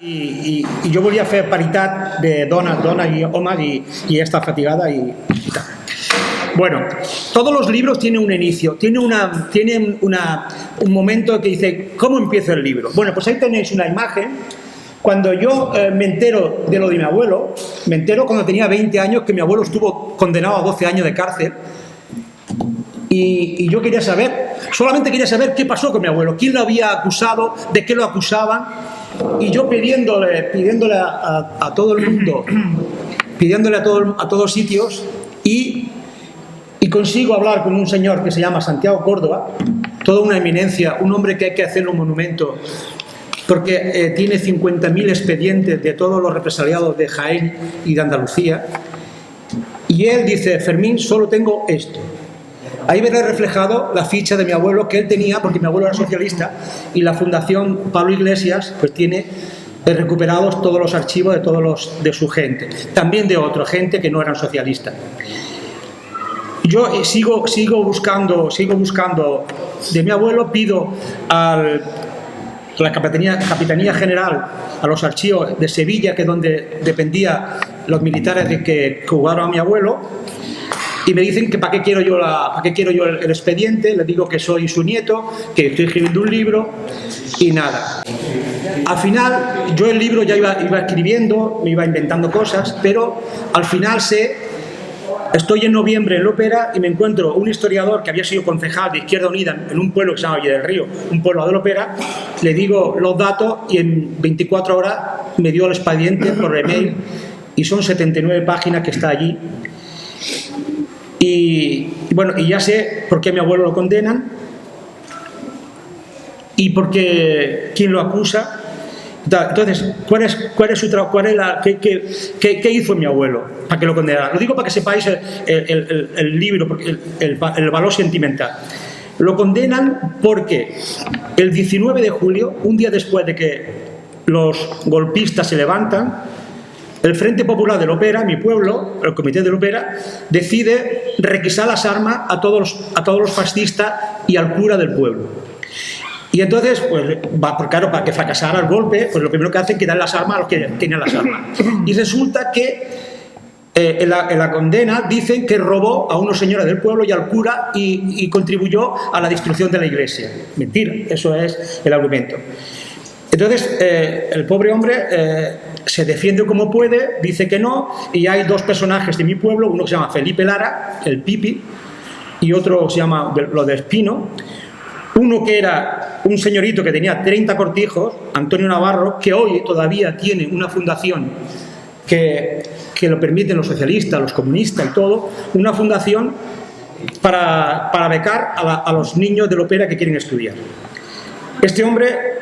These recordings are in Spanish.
I jo volia fer paritat de dona y homes y esta fatigada y tal. Bueno, todos los libros tienen un inicio, tienen un momento que dice, ¿cómo empieza el libro? Bueno, pues ahí tenéis una imagen. Cuando yo me entero de lo de mi abuelo, me entero cuando tenía 20 años que mi abuelo estuvo condenado a 12 años de cárcel y yo quería saber, solamente quería saber qué pasó con mi abuelo, quién lo había acusado, de qué lo acusaban. Y yo pidiéndole a todo el mundo, pidiéndole a todos sitios, y consigo hablar con un señor que se llama Santiago Córdoba, toda una eminencia, un hombre que hay que hacerle un monumento, porque tiene 50.000 expedientes de todos los represaliados de Jaén y de Andalucía, y él dice, Fermín, solo tengo esto. Ahí veré reflejado la ficha de mi abuelo que él tenía, porque mi abuelo era socialista, y la Fundación Pablo Iglesias pues tiene recuperados todos los archivos de su gente, también de otra gente que no eran socialistas. Yo sigo buscando de mi abuelo, pido a la Capitanía General, a los archivos de Sevilla, que es donde dependían los militares de que jugaron a mi abuelo, y me dicen que para qué quiero yo el expediente. Les digo que soy su nieto, que estoy escribiendo un libro y nada. Al final yo el libro ya iba escribiendo, me iba inventando cosas, pero al final estoy en noviembre en la ópera y me encuentro un historiador que había sido concejal de Izquierda Unida en un pueblo que se llama Valle del Río, un pueblo de la ópera. Le digo los datos y en 24 horas me dio el expediente por email y son 79 páginas que está allí. Y bueno, y ya sé por qué a mi abuelo lo condenan y por qué quién lo acusa. Entonces, ¿qué hizo mi abuelo para que lo condenara? Lo digo para que sepáis el libro, porque el valor sentimental. Lo condenan porque el 19 de julio, un día después de que los golpistas se levantan, el Frente Popular de la Ópera, mi pueblo, el Comité de la Ópera, decide requisar las armas a todos los fascistas y al cura del pueblo. Y entonces, pues, claro, para que fracasara el golpe, pues lo primero que hacen es quitar las armas a los que tienen las armas. Y resulta que en la condena dicen que robó a unos señores del pueblo y al cura y contribuyó a la destrucción de la iglesia. Mentira, eso es el argumento. Entonces, el pobre hombre se defiende como puede, dice que no, y hay dos personajes de mi pueblo, uno que se llama Felipe Lara, el Pipi, y otro se llama lo de Espino. Uno que era un señorito que tenía 30 cortijos, Antonio Navarro, que hoy todavía tiene una fundación que lo permiten los socialistas, los comunistas y todo, una fundación para becar a los niños de la ópera que quieren estudiar. Este hombre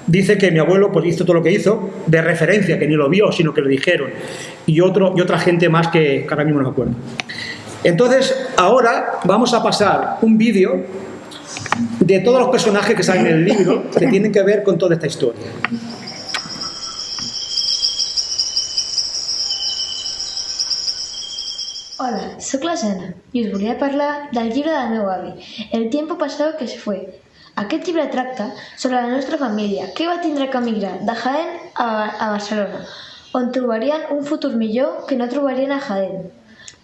dice que mi abuelo pues hizo todo lo que hizo, de referencia, que ni lo vio, sino que lo dijeron, y otra gente más que ahora mismo no me acuerdo. Entonces, ahora vamos a pasar un vídeo de todos los personajes que salen en el libro que tienen que ver con toda esta historia. Hola, soc la Jana i us volia parlar del llibre del meu avi, El tiempo pasado que se fue. Aquest llibre tracta sobre la nostra família que va tindre que emigrar de Jaén a Barcelona, on trobarien un futur millor que no trobarien a Jaén.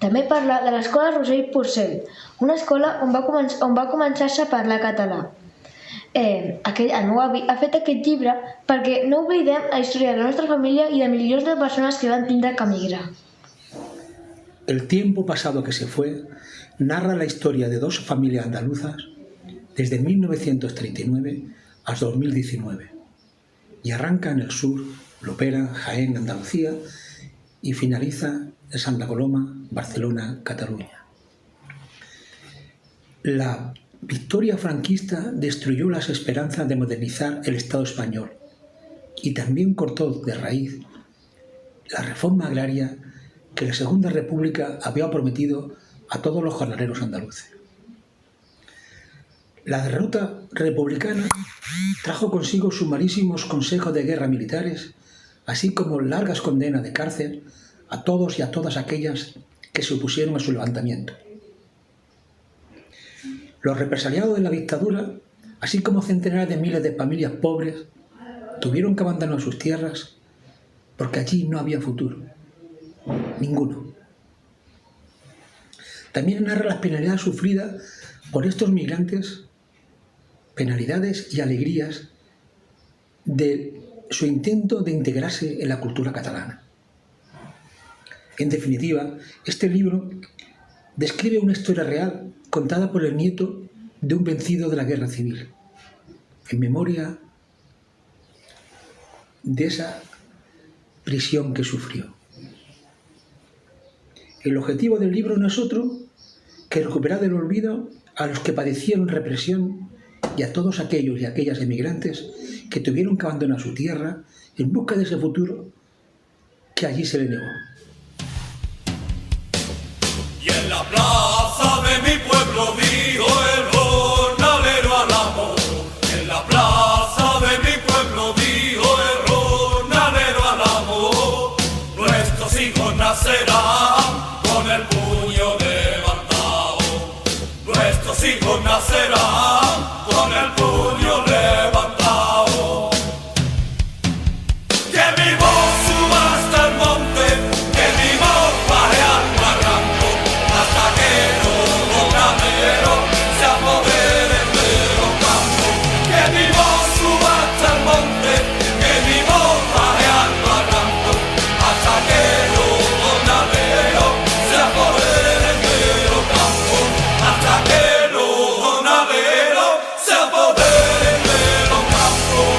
També parla de l'escola Rossell Porcel, una escola on va començar-se a parlar català. El meu avi ha fet aquest llibre perquè no oblidem la història de la nostra família i de milions de persones que van tindre que emigrar. El tiempo pasado que se fue narra la historia de dos familias andaluzas desde 1939 hasta 2019 y arranca en el sur, Lopera, Jaén, Andalucía, y finaliza en Santa Coloma, Barcelona, Cataluña. La victoria franquista destruyó las esperanzas de modernizar el Estado español y también cortó de raíz la reforma agraria que la Segunda República había prometido a todos los jornaleros andaluces. La derrota republicana trajo consigo sumarísimos consejos de guerra militares, así como largas condenas de cárcel a todos y a todas aquellas que se opusieron a su levantamiento. Los represaliados de la dictadura, así como centenares de miles de familias pobres, tuvieron que abandonar sus tierras porque allí no había futuro, ninguno. También narra las penalidades sufridas por estos migrantes, penalidades y alegrías de su intento de integrarse en la cultura catalana. En definitiva, este libro describe una historia real contada por el nieto de un vencido de la guerra civil, en memoria de esa prisión que sufrió. El objetivo del libro no es otro que recuperar del olvido a los que padecieron represión y a todos aquellos y aquellas emigrantes que tuvieron que abandonar su tierra en busca de ese futuro que allí se les negó. Y en la plaza de mi pueblo dijo el jornalero al amo. En la plaza de mi pueblo dijo el jornalero al amo. Nuestros hijos nacerán con el puño levantado. Nuestros hijos nacerán con el puño levantado. Que mi voz suba hasta el monte, que mi voz baje al barranco, hasta que todo ganadero se apodere de los campos. Que mi voz suba hasta el monte, que mi voz baje al barranco, hasta que todo ganadero se apodere de los campos, hasta que los ganaderos se apoderen de los campos.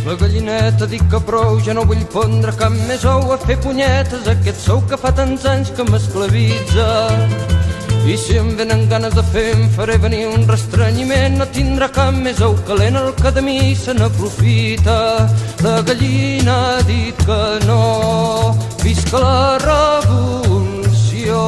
La gallineta dic que prou, ja no vull pondre cap més ou a fer punyetes, aquest sou que fa tants anys que m'esclavitza. I si em venen ganes de fer em faré venir un restrenyiment, no tindrà cap més ou calent el que de mi se n'aprofita. La gallina ha dit que no, visca la revolució.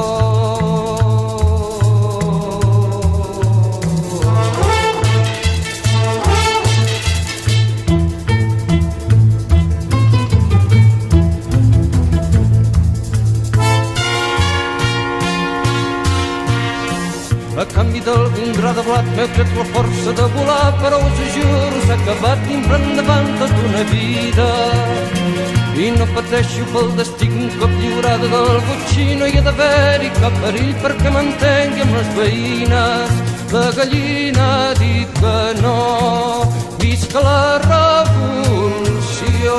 A canvi d'algun gra de blat m'he tret la força de volar, però us ho juro, s'ha acabat dintre endavant tota una vida. I no pateixo pel destí un cop lliurada del botxí, no hi ha d'haver-hi cap perill perquè m'entengui amb les veïnes. La gallina ha dit que no, visca la revolució.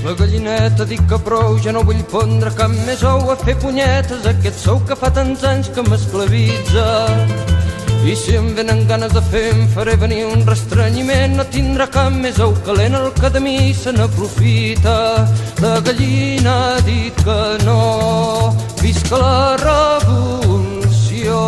La gallineta dic que prou, ja no vull pondre cap més ou a fer punyetes, aquest sou que fa tants anys que m'esclavitza. I si em venen ganes de fer em faré venir un restrenyiment, no tindrà cap més ou calent el que de mi se n'aprofita. La gallina ha dit que no, visca la revolució.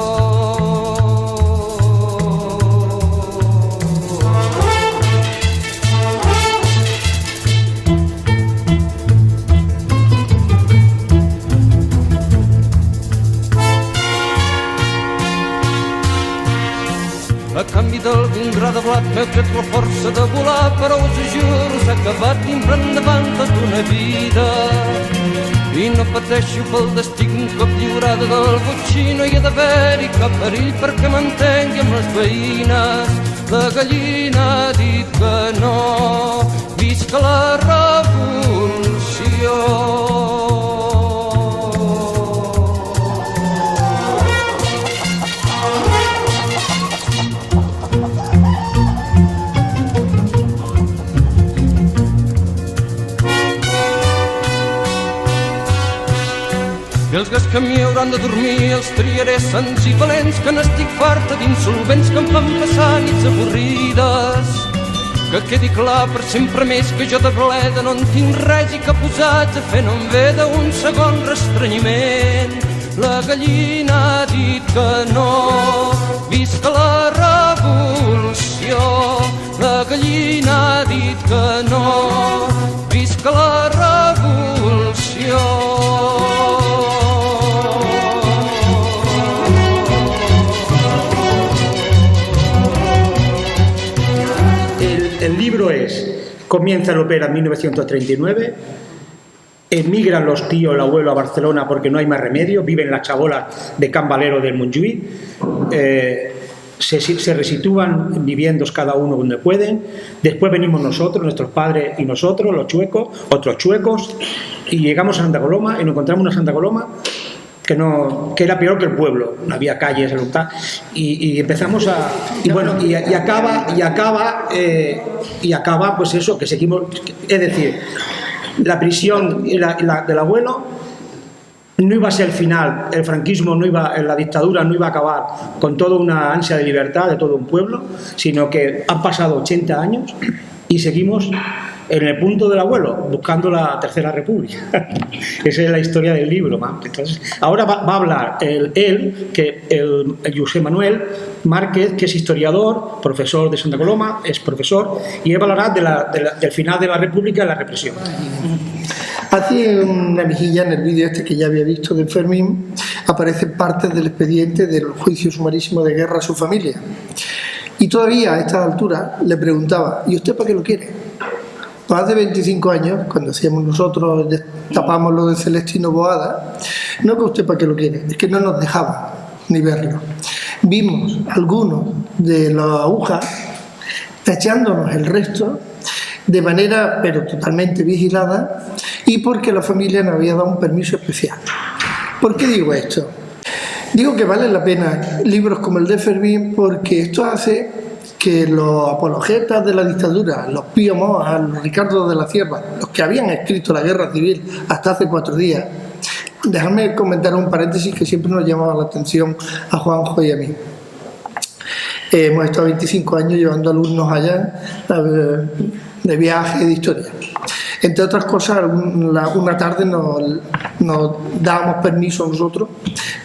A canvi d'algun gra de blat m'he tret la força de volar, però us ho juro, s'ha acabat dintre endavant tota una vida. I no pateixo pel destí un cop lliurada del botxí, no hi ha d'haver-hi cap perill perquè m'entengui amb les veïnes. La gallina ha dit que no, visca la revolució. I els gats que m'hi hauran de dormir els triaré sants i valents, que n'estic farta d'insolvents que em fan passar nits avorrides. Que quedi clar per sempre més que jo de bleda no en tinc res i que posats a fer no em ve d'un segon restrenyiment. La gallina ha dit que no, visca la revolució. La gallina ha dit que no, visca la revolució. El libro comienza el ópera en 1939, emigran los tíos, el abuelo a Barcelona porque no hay más remedio, viven en las chabolas de Can Valero del Montjuïc, se resitúan viviendo cada uno donde pueden. Después venimos nosotros, nuestros padres y nosotros, los chuecos, otros chuecos, y llegamos a Santa Coloma y nos encontramos una Santa Coloma que era peor que el pueblo, no había calles, y empezamos a... Y bueno, y acaba pues eso, que seguimos... Es decir, la prisión del abuelo no iba a ser el final, el franquismo no iba, la dictadura no iba a acabar con toda una ansia de libertad de todo un pueblo, sino que han pasado 80 años y seguimos en el punto del abuelo, buscando la Tercera República. Esa es la historia del libro. Entonces, ahora va a hablar el José Manuel Márquez, que es historiador, profesor de Santa Coloma, es profesor, y él hablará del final de la República y la represión. Hace una mejilla en el vídeo que ya había visto de Fermín, aparece parte del expediente del juicio sumarísimo de guerra a su familia. Y todavía a esta altura le preguntaba, ¿y usted para qué lo quiere? Pues hace 25 años, cuando hacíamos nosotros, tapamos lo de Celestino Boada, no que usted para qué lo quiere, es que no nos dejaba ni verlo. Vimos algunos de las agujas tachándonos el resto de manera pero totalmente vigilada y porque la familia nos había dado un permiso especial. ¿Por qué digo esto? Digo que vale la pena libros como el de Fermín porque esto hace que los apologetas de la dictadura, los Pío Moa, los Ricardo de la Cierva, los que habían escrito la guerra civil hasta hace 4 días, dejadme comentar un paréntesis que siempre nos llamaba la atención a Juanjo y a mí. Hemos estado 25 años llevando alumnos allá de viaje, de historia. Entre otras cosas, una tarde nos dábamos permiso a nosotros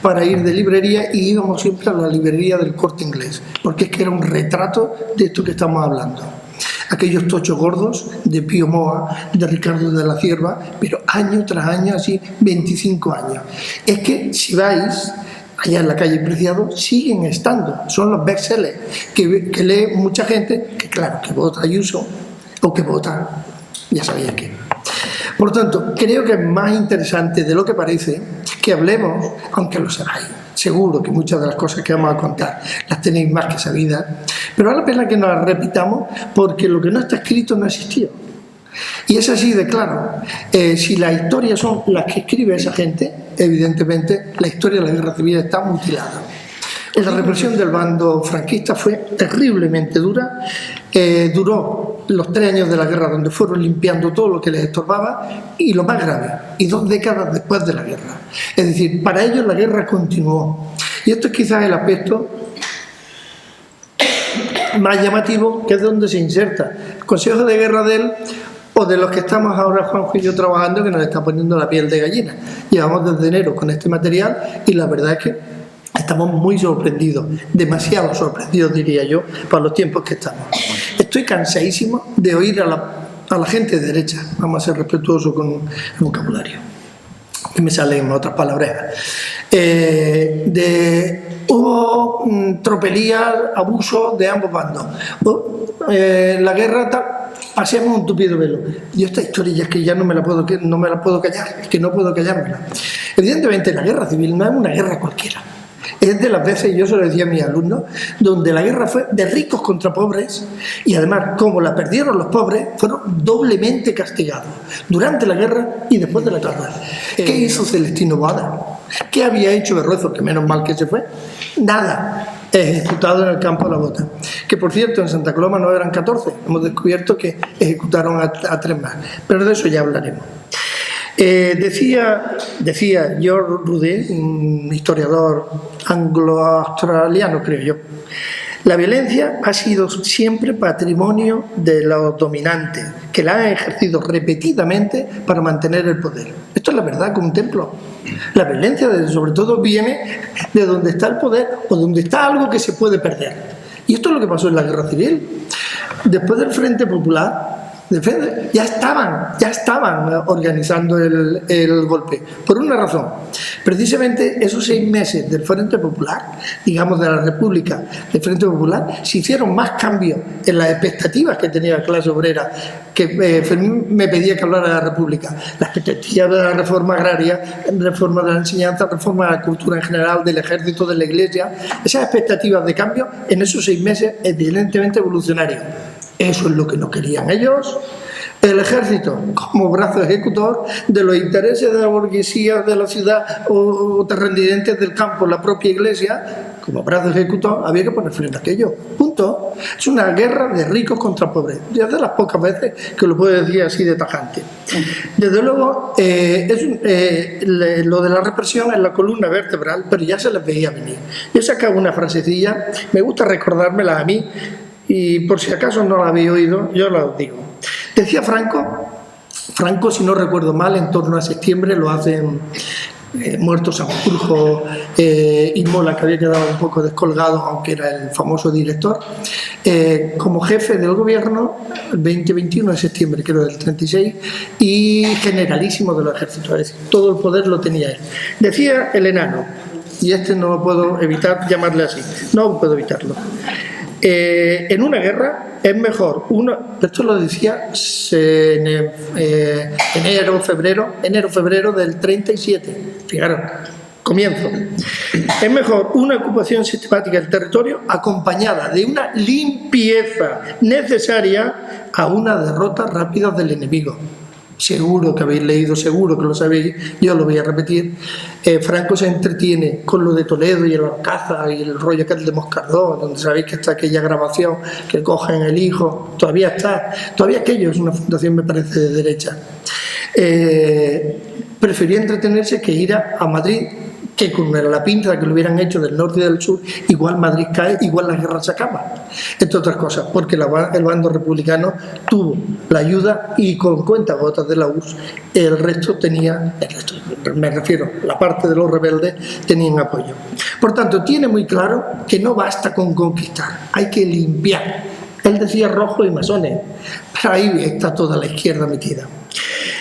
para ir de librería y íbamos siempre a la librería del Corte Inglés, porque es que era un retrato de esto que estamos hablando. Aquellos tochos gordos de Pío Moa, de Ricardo de la Cierva, pero año tras año, así 25 años. Es que si vais allá en la calle Preciado, siguen estando, son los bestsellers que lee mucha gente, que claro, que vota Ayuso o que vota, ya sabía que. Por tanto, creo que es más interesante de lo que parece que hablemos, aunque lo sabáis, seguro que muchas de las cosas que vamos a contar las tenéis más que sabidas, pero vale la pena que nos las repitamos porque lo que no está escrito no existió. Y es así de claro. Si las historias son las que escribe esa gente, evidentemente la historia de la guerra civil está mutilada. La represión del bando franquista fue terriblemente dura, duró los 3 años de la guerra donde fueron limpiando todo lo que les estorbaba y lo más grave, y 2 décadas después de la guerra. Es decir, para ellos la guerra continuó. Y esto es quizás el aspecto más llamativo, que es donde se inserta el Consejo de Guerra de él, o de los que estamos ahora Juanjo y yo trabajando, que nos está poniendo la piel de gallina. Llevamos desde enero con este material y la verdad es que estamos muy sorprendidos, demasiado sorprendidos diría yo, para los tiempos que estamos. Estoy cansadísimo de oír a la gente de derecha, vamos a ser respetuosos con el vocabulario, que me salen otras palabras, hubo tropelías, abusos de ambos bandos, la guerra pasemos un tupido velo. Yo esta historia es que ya no me la puedo callar, es que no puedo callármela. Evidentemente la guerra civil no es una guerra cualquiera. Es de las veces, yo se lo decía a mis alumnos, donde la guerra fue de ricos contra pobres y además, como la perdieron los pobres, fueron doblemente castigados durante la guerra y después de la guerra. ¿Qué hizo Celestino Boada? ¿Qué había hecho Berruezo? Que menos mal que se fue. Nada. Ejecutado en el campo de la Bota. Que por cierto, en Santa Coloma no eran 14. Hemos descubierto que ejecutaron a 3 más. Pero de eso ya hablaremos. Decía George Rude, un historiador anglo-australiano, creo yo, la violencia ha sido siempre patrimonio de los dominantes, que la han ejercido repetidamente para mantener el poder. Esto es la verdad con un templo. La violencia, sobre todo, viene de donde está el poder o donde está algo que se puede perder. Y esto es lo que pasó en la Guerra Civil. Después del Frente Popular, ya estaban organizando el golpe, por una razón. Precisamente esos 6 meses del Frente Popular, digamos de la República, del Frente Popular, se hicieron más cambios en las expectativas que tenía la clase obrera, que Fermín me pedía que hablara de la República, las expectativas de la reforma agraria, reforma de la enseñanza, reforma de la cultura en general, del ejército, de la iglesia, esas expectativas de cambio en esos 6 meses evidentemente evolucionarios. Eso es lo que no querían ellos. El ejército, como brazo ejecutor de los intereses de la burguesía de la ciudad o terratenientes del campo, la propia iglesia, como brazo ejecutor, había que poner frente a aquello. Punto. Es una guerra de ricos contra pobres. Y es de las pocas veces que lo puedo decir así de tajante. Desde luego, lo de la represión es la columna vertebral, pero ya se les veía venir. Yo he sacado una frasecilla, me gusta recordármela a mí, y por si acaso no la habéis oído, yo la digo. Decía Franco, si no recuerdo mal, en torno a septiembre, lo hacen muertos Sanjurjo y Mola, que había quedado un poco descolgado, aunque era el famoso director, como jefe del gobierno, el 20-21 de septiembre, creo, del 36, y generalísimo de los ejércitos, es decir, todo el poder lo tenía él. Decía el enano, y no lo puedo evitar llamarle así, no puedo evitarlo. En una guerra es mejor esto lo decía en enero-febrero del 37, fijaros, comienzo. Es mejor una ocupación sistemática del territorio acompañada de una limpieza necesaria a una derrota rápida del enemigo. Seguro que habéis leído, seguro que lo sabéis, yo lo voy a repetir. Franco se entretiene con lo de Toledo y el Alcázar y el rollo aquel de Moscardó, donde sabéis que está aquella grabación que cogen el hijo, todavía aquello es una fundación, me parece, de derecha. Prefería entretenerse que ir a Madrid, que con la pinza que lo hubieran hecho del norte y del sur, igual Madrid cae, igual la guerra se acaba, entre otras cosas, porque el bando republicano tuvo la ayuda y con cuentagotas de la URSS, me refiero, la parte de los rebeldes tenían apoyo. Por tanto, tiene muy claro que no basta con conquistar, hay que limpiar. Él decía rojos y masones, pero ahí está toda la izquierda metida.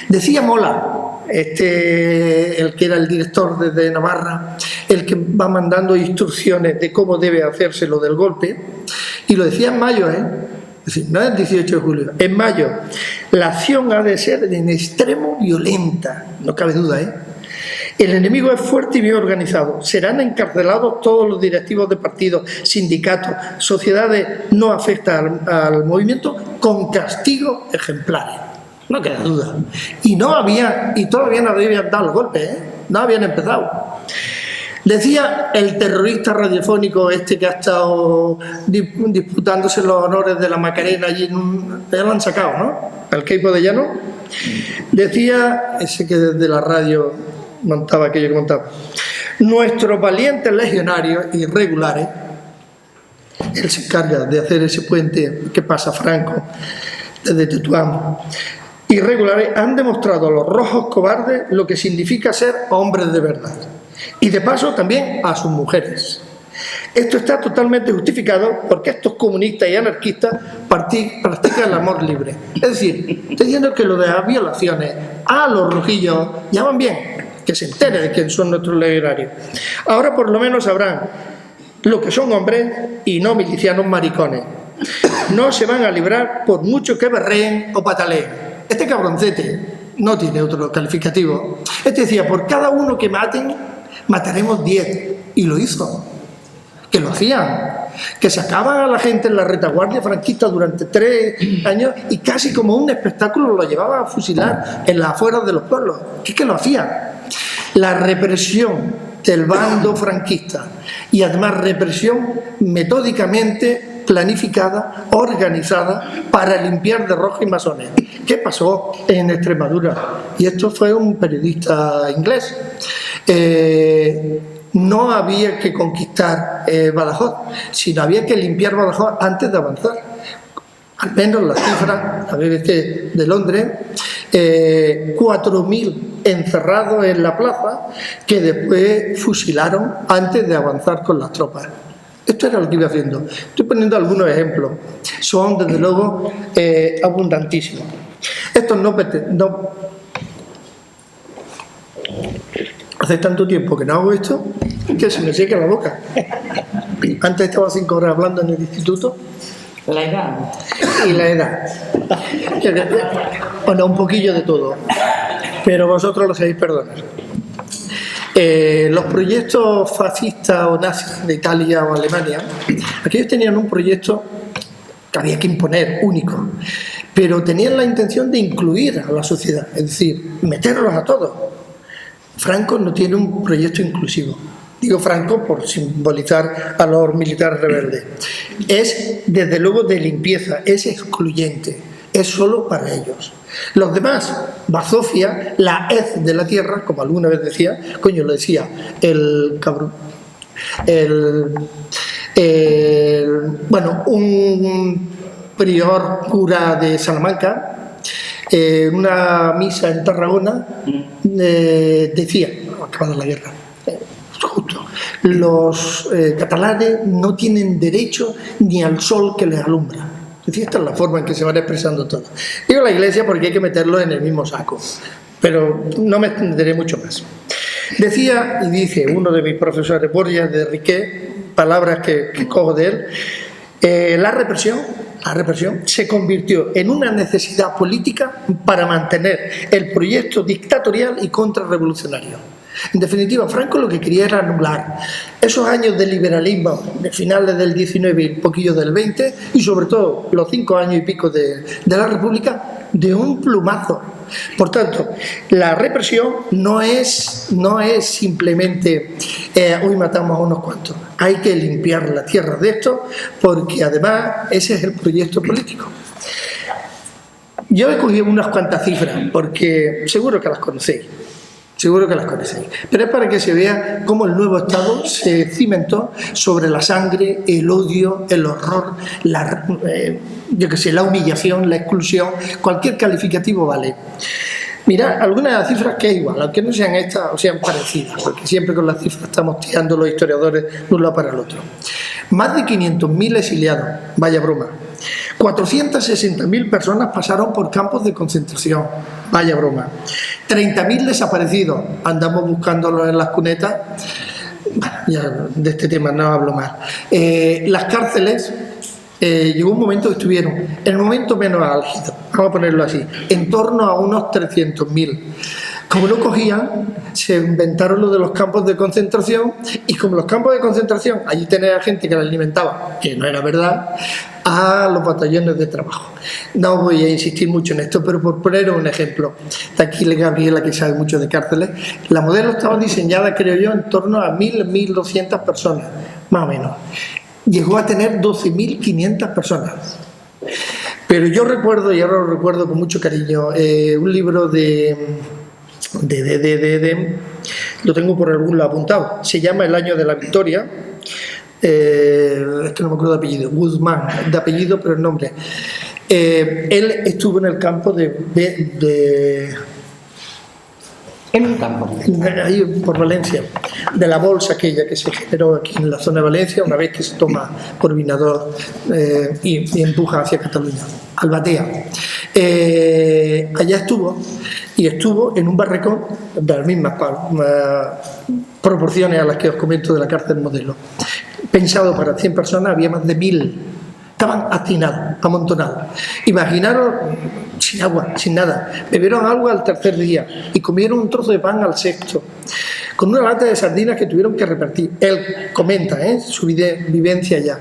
Decía Mola, el que era el director desde Navarra, el que va mandando instrucciones de cómo debe hacerse lo del golpe, y lo decía en mayo, es decir, no es el 18 de julio, en mayo, la acción ha de ser en extremo violenta, no cabe duda, El enemigo es fuerte y bien organizado. Serán encarcelados todos los directivos de partidos, sindicatos, sociedades no afectas al movimiento, con castigos ejemplares. No queda duda. Y todavía no habían dado el golpe, no habían empezado. Decía el terrorista radiofónico que ha estado disputándose los honores de la Macarena, allí ya lo han sacado, ¿no? El Queipo de Llano. Decía ese que desde la radio montaba aquello que montaba. Nuestros valientes legionarios irregulares, él se encarga de hacer ese puente que pasa Franco desde Tetuán, irregulares, han demostrado a los rojos cobardes lo que significa ser hombres de verdad. Y de paso también a sus mujeres. Esto está totalmente justificado porque estos comunistas y anarquistas practican el amor libre. Es decir, estoy diciendo que lo de las violaciones a los rojillos llaman bien, que se entere de quién son nuestros legionarios. Ahora por lo menos sabrán lo que son hombres y no milicianos maricones. No se van a librar por mucho que berreen o pataleen. Este cabroncete no tiene otro calificativo. Decía, por cada uno que maten, mataremos 10. Y lo hizo. Que lo hacían. Que sacaban a la gente en la retaguardia franquista durante 3 años y casi como un espectáculo lo llevaban a fusilar en las afueras de los pueblos. Que lo hacían. La represión del bando franquista y además represión metódicamente planificada, organizada para limpiar de rojos y masones. ¿Qué pasó en Extremadura? Y esto fue un periodista inglés. No había que conquistar Badajoz, sino había que limpiar Badajoz antes de avanzar. Al menos las cifras, la BBC de Londres, 4.000 encerrados en la plaza que después fusilaron antes de avanzar con las tropas. Esto era lo que iba haciendo. Estoy poniendo algunos ejemplos. Son, desde luego, abundantísimos. Estos no... Hace tanto tiempo que no hago esto que se me seca la boca. Antes estaba 5 horas hablando en el instituto. La edad. Y la edad. Bueno, un poquillo de todo. Pero vosotros lo sabéis perdonar. Los proyectos fascistas o nazis de Italia o Alemania, aquellos tenían un proyecto que había que imponer, único, pero tenían la intención de incluir a la sociedad, es decir, meterlos a todos. Franco no tiene un proyecto inclusivo. Digo Franco por simbolizar a los militares rebeldes. Es, desde luego, de limpieza, es excluyente, es solo para ellos. Los demás, bazofia, la hez de la tierra, como alguna vez decía, coño, lo decía el cabrón, bueno, un prior cura de Salamanca, una misa en Tarragona, decía, acabada la guerra, justo, los catalanes no tienen derecho ni al sol que les alumbra. Es decir, esta es la forma en que se van expresando todo. Digo la Iglesia porque hay que meterlo en el mismo saco, pero no me extenderé mucho más. Decía, y dice uno de mis profesores, Borges de Riquet, palabras que cojo de él, la represión se convirtió en una necesidad política para mantener el proyecto dictatorial y contrarrevolucionario. En definitiva, Franco lo que quería era anular esos años de liberalismo de finales del 19 y un poquillo del 20 y sobre todo los 5 años y pico de la República de un plumazo. Por tanto, la represión no es simplemente hoy matamos a unos cuantos. Hay que limpiar la tierra de esto porque además ese es el proyecto político. Yo he cogido unas cuantas cifras porque seguro que las conocéis. Seguro que las conocéis. Pero es para que se vea cómo el nuevo Estado se cimentó sobre la sangre, el odio, el horror, la humillación, la exclusión, cualquier calificativo vale. Mirad, algunas de las cifras que es igual, aunque no sean estas o sean parecidas, porque siempre con las cifras estamos tirando los historiadores de un lado para el otro. Más de 500.000 exiliados, vaya broma. 460.000 personas pasaron por campos de concentración, vaya broma. 30.000 desaparecidos, andamos buscándolos en las cunetas, ya de este tema no hablo más. Las cárceles, llegó un momento que estuvieron, en el momento menos álgido, vamos a ponerlo así, en torno a unos 300.000. Como no cogían, se inventaron lo de los campos de concentración y como los campos de concentración, allí tenía gente que la alimentaba, que no era verdad, a los batallones de trabajo. No voy a insistir mucho en esto, pero por poner un ejemplo, de aquí Gabriela, que sabe mucho de cárceles, la modelo estaba diseñada, creo yo, en torno a 1.200 personas, más o menos. Llegó a tener 12.500 personas. Pero yo recuerdo, y ahora lo recuerdo con mucho cariño, un libro lo tengo por algún lado apuntado, se llama El año de la victoria, es que no me acuerdo de apellido, Guzmán, de apellido pero el nombre. Él estuvo en el campo En un campo. Ahí por Valencia, de la bolsa aquella que se generó aquí en la zona de Valencia una vez que se toma por Vinador y empuja hacia Cataluña, Albatea. Allá estuvo y estuvo en un barracón de las mismas proporciones a las que os comento de la cárcel modelo. Pensado para 100 personas, había más de 1.000. Estaban hacinados, amontonados. Imaginaros, sin agua, sin nada. Bebieron agua al tercer día y comieron un trozo de pan al sexto, con una lata de sardinas que tuvieron que repartir. Él comenta su vivencia allá.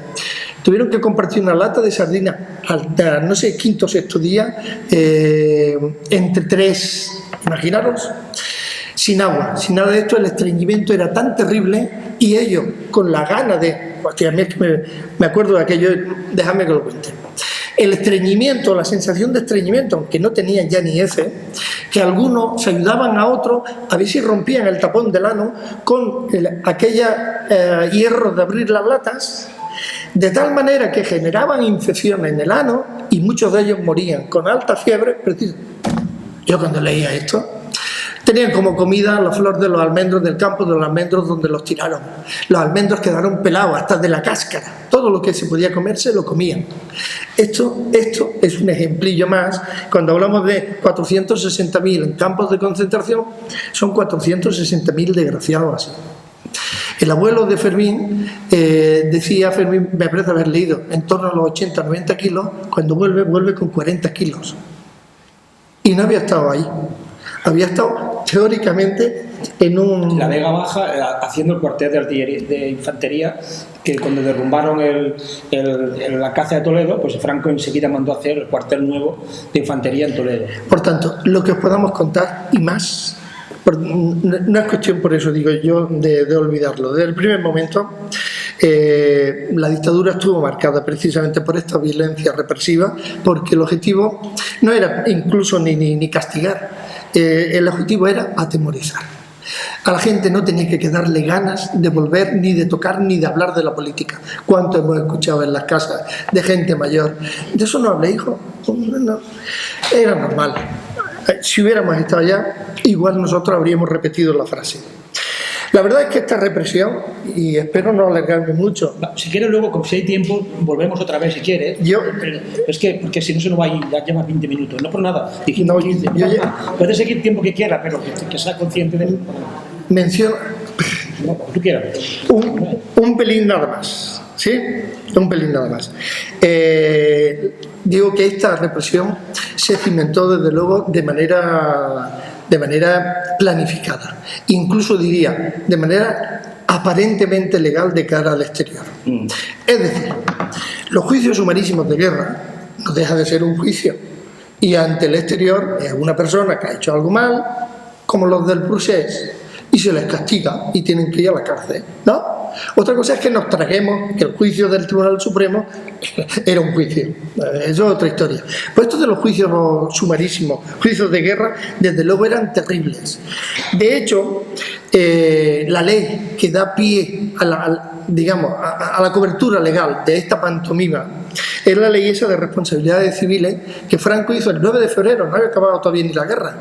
Tuvieron que compartir una lata de sardinas al, no sé, quinto o sexto día, entre 3, imaginaros. sin agua, sin nada de esto. El estreñimiento era tan terrible y ellos, con la gana de... Hostia, a mí es que me acuerdo de aquello, déjame que lo cuente. El estreñimiento, la sensación de estreñimiento, aunque no tenían ya ni heces, que algunos se ayudaban a otros a ver si rompían el tapón del ano con aquella hierro de abrir las latas, de tal manera que generaban infecciones en el ano y muchos de ellos morían con alta fiebre. Yo cuando leía esto, tenían como comida la flor de los almendros del campo, de los almendros donde los tiraron. Los almendros quedaron pelados hasta de la cáscara. Todo lo que se podía comerse lo comían. Esto es un ejemplillo más. Cuando hablamos de 460.000 en campos de concentración, son 460.000 desgraciados así. El abuelo de Fermín decía, Fermín me parece haber leído, en torno a los 80-90 kilos, cuando vuelve con 40 kilos. Y no había estado ahí. Había estado teóricamente en un... La Vega Baja, haciendo el cuartel de artillería, de infantería, que cuando derrumbaron la caza de Toledo, pues Franco enseguida mandó a hacer el cuartel nuevo de infantería en Toledo. Por tanto, lo que os podamos contar y más, no es cuestión, por eso digo yo, de olvidarlo. Desde el primer momento, la dictadura estuvo marcada precisamente por esta violencia represiva, porque el objetivo no era incluso ni castigar. El objetivo era atemorizar. A la gente no tenía que quedarle ganas de volver, ni de tocar, ni de hablar de la política. ¿Cuánto hemos escuchado en las casas de gente mayor? De eso no hablé, hijo. No. Era normal. Si hubiéramos estado allá, igual nosotros habríamos repetido la frase. La verdad es que esta represión, y espero no alargarme mucho... Si quieres luego, si hay tiempo, volvemos otra vez si quieres. Es que, porque si no se nos va a ir, ya lleva 20 minutos, no por nada. Dijimos 15. Puedes seguir el tiempo que quieras, pero que sea consciente de... Menciono... No, como tú quieras. Un pelín nada más, ¿sí? Un pelín nada más. Digo que esta represión se cimentó desde luego de manera planificada, incluso diría de manera aparentemente legal de cara al exterior. Es decir, los juicios sumarísimos de guerra no deja de ser un juicio y ante el exterior es una persona que ha hecho algo mal, como los del Procés, y se les castiga y tienen que ir a la cárcel, ¿no? Otra cosa es que nos traguemos que el juicio del Tribunal Supremo era un juicio. Eso es otra historia. Pues estos de los juicios sumarísimos, juicios de guerra, desde luego eran terribles. De hecho, la ley que da pie a la cobertura legal de esta pantomima es la ley esa de responsabilidades civiles que Franco hizo el 9 de febrero, no había acabado todavía ni la guerra,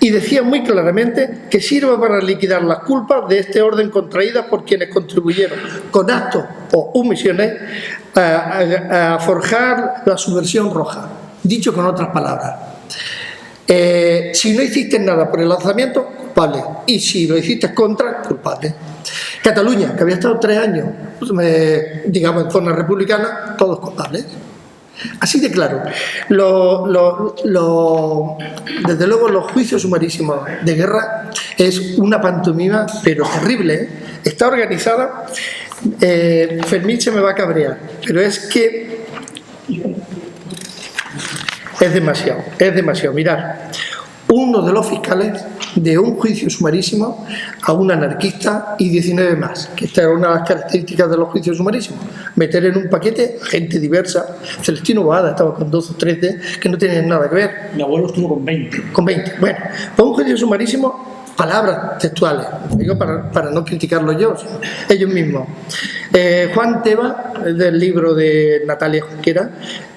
y decía muy claramente que sirva para liquidar las culpas de este orden contraídas por quienes contribuyeron con actos o omisiones a forjar la subversión roja. Dicho con otras palabras, si no hiciste nada por el lanzamiento, culpable, y si lo hiciste contra, culpable. Cataluña, que había estado 3 años, digamos, en zona republicana, todos culpables. Así de claro. Desde luego, los juicios sumarísimos de guerra es una pantomima, pero terrible, ¿eh? Está organizada. Fermín se me va a cabrear, pero es que es demasiado. Mirad, uno de los fiscales de un juicio sumarísimo a un anarquista y 19 más, que esta era una de las características de los juicios sumarísimos, meter en un paquete gente diversa. Celestino Boada estaba con 12 o 13 que no tenían nada que ver. Mi abuelo estuvo con 20. Con 20. Bueno, pues un juicio sumarísimo, palabras textuales, digo para no criticarlo yo, sino ellos mismos. Juan Teba, del libro de Natalia Junquera,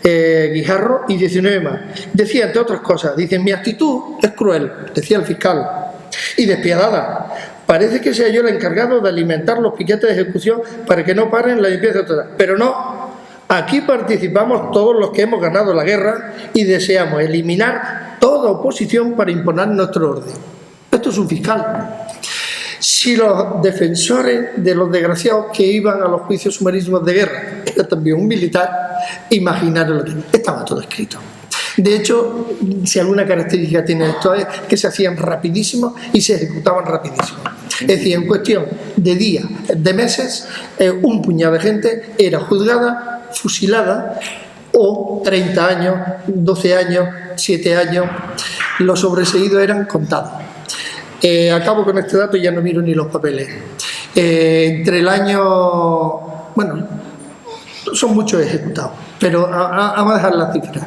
Guijarro y 19 más, decía, entre otras cosas, dice: mi actitud es cruel, decía el fiscal, y despiadada. Parece que sea yo el encargado de alimentar los piquetes de ejecución para que no paren la limpieza total. Pero no, aquí participamos todos los que hemos ganado la guerra y deseamos eliminar toda oposición para imponer nuestro orden. Esto es un fiscal. Si los defensores de los desgraciados que iban a los juicios sumarísimos de guerra era también un militar, imaginaros lo que estaba todo escrito. De hecho, si alguna característica tiene esto es que se hacían rapidísimos y se ejecutaban rapidísimo. Es decir, en cuestión de días, de meses, un puñado de gente era juzgada, fusilada, o 30 años, 12 años, 7 años, los sobreseídos eran contados. Acabo con este dato y ya no miro ni los papeles. Entre el año... Bueno, son muchos ejecutados, pero vamos a dejar las cifras.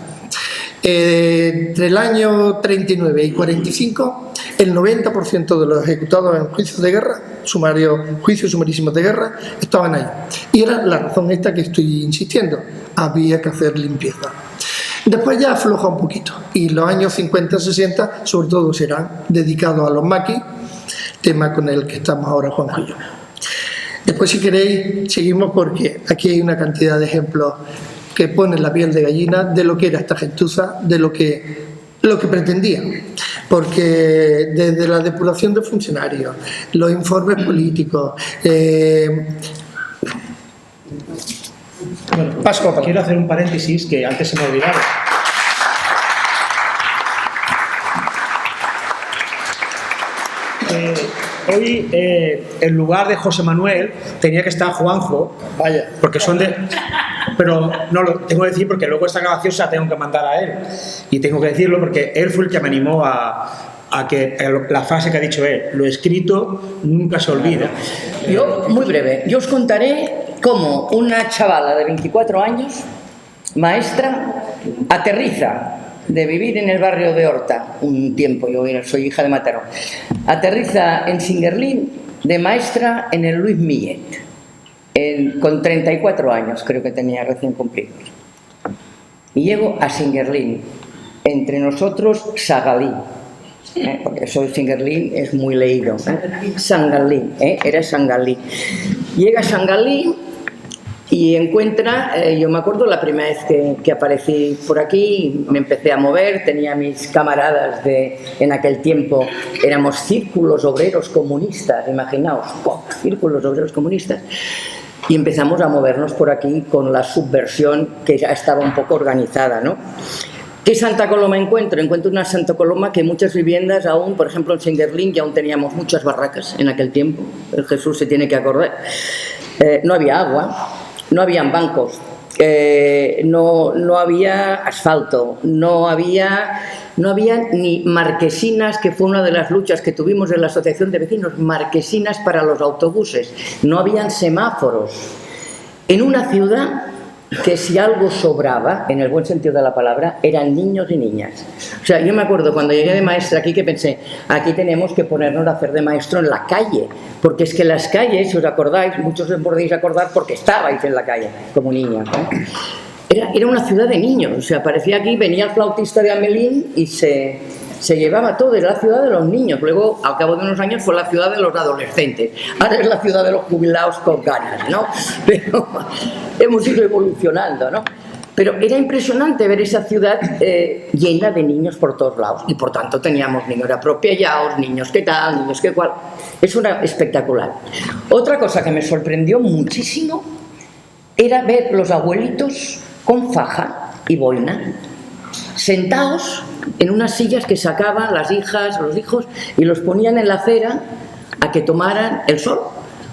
Entre el año 39 y 45, el 90% de los ejecutados en juicios de guerra, juicios sumarísimos de guerra, estaban ahí. Y era la razón esta que estoy insistiendo: había que hacer limpieza. Después ya afloja un poquito, y los años 50-60 sobre todo serán dedicados a los maquis, tema con el que estamos ahora Juanjo y yo. Después, si queréis, seguimos, porque aquí hay una cantidad de ejemplos que ponen la piel de gallina de lo que era esta gentuza, de lo que pretendían. Porque desde la depuración de funcionarios, los informes políticos... Bueno, quiero hacer un paréntesis que antes se me olvidaba. Hoy, en lugar de José Manuel, tenía que estar Juanjo. Vaya. Porque son de... Pero no lo tengo que decir porque luego esta grabación se la tengo que mandar a él. Y tengo que decirlo porque él fue el que me animó a que la frase que ha dicho él: lo escrito nunca se olvida. Yo, muy breve, yo os contaré cómo una chavala de 24 años, maestra, aterriza de vivir en el barrio de Horta un tiempo, yo soy hija de Mataró, aterriza en Singuerlín de maestra en el Luis Millet, con 34 años creo que tenía recién cumplidos. Y llego a Singuerlín, entre nosotros Sagalí, porque eso de Singuerlín es muy leído, Sangalí, era Sangalí. Llega a Sangalí y encuentra, yo me acuerdo la primera vez que aparecí por aquí, me empecé a mover, tenía mis camaradas en aquel tiempo, éramos círculos obreros comunistas, imaginaos, círculos obreros comunistas, y empezamos a movernos por aquí con la subversión que ya estaba un poco organizada, ¿no? ¿Qué Santa Coloma encuentro? Encuentro una Santa Coloma que muchas viviendas aún, por ejemplo en Singuerlín, ya aún teníamos muchas barracas en aquel tiempo, el Jesús se tiene que acordar, no había agua, no habían bancos, no había asfalto, no había ni marquesinas, que fue una de las luchas que tuvimos en la asociación de vecinos, marquesinas para los autobuses, no habían semáforos. En una ciudad que si algo sobraba, en el buen sentido de la palabra, eran niños y niñas. O sea, yo me acuerdo cuando llegué de maestra aquí que pensé, aquí tenemos que ponernos a hacer de maestro en la calle, porque es que las calles, si os acordáis, muchos os podéis acordar porque estabais en la calle como niños, ¿no? Era una ciudad de niños, o sea, parecía aquí, venía el flautista de Amelín y se llevaba todo, era la ciudad de los niños. Luego, al cabo de unos años, fue la ciudad de los adolescentes. Ahora es la ciudad de los jubilados con ganas, ¿no? Pero hemos ido evolucionando, ¿no? Pero era impresionante ver esa ciudad llena de niños por todos lados. Y por tanto teníamos niños apropiados, niños que tal, niños que cual. Eso era espectacular. Otra cosa que me sorprendió muchísimo era ver los abuelitos con faja y boina, sentados en unas sillas que sacaban las hijas o los hijos y los ponían en la acera a que tomaran el sol.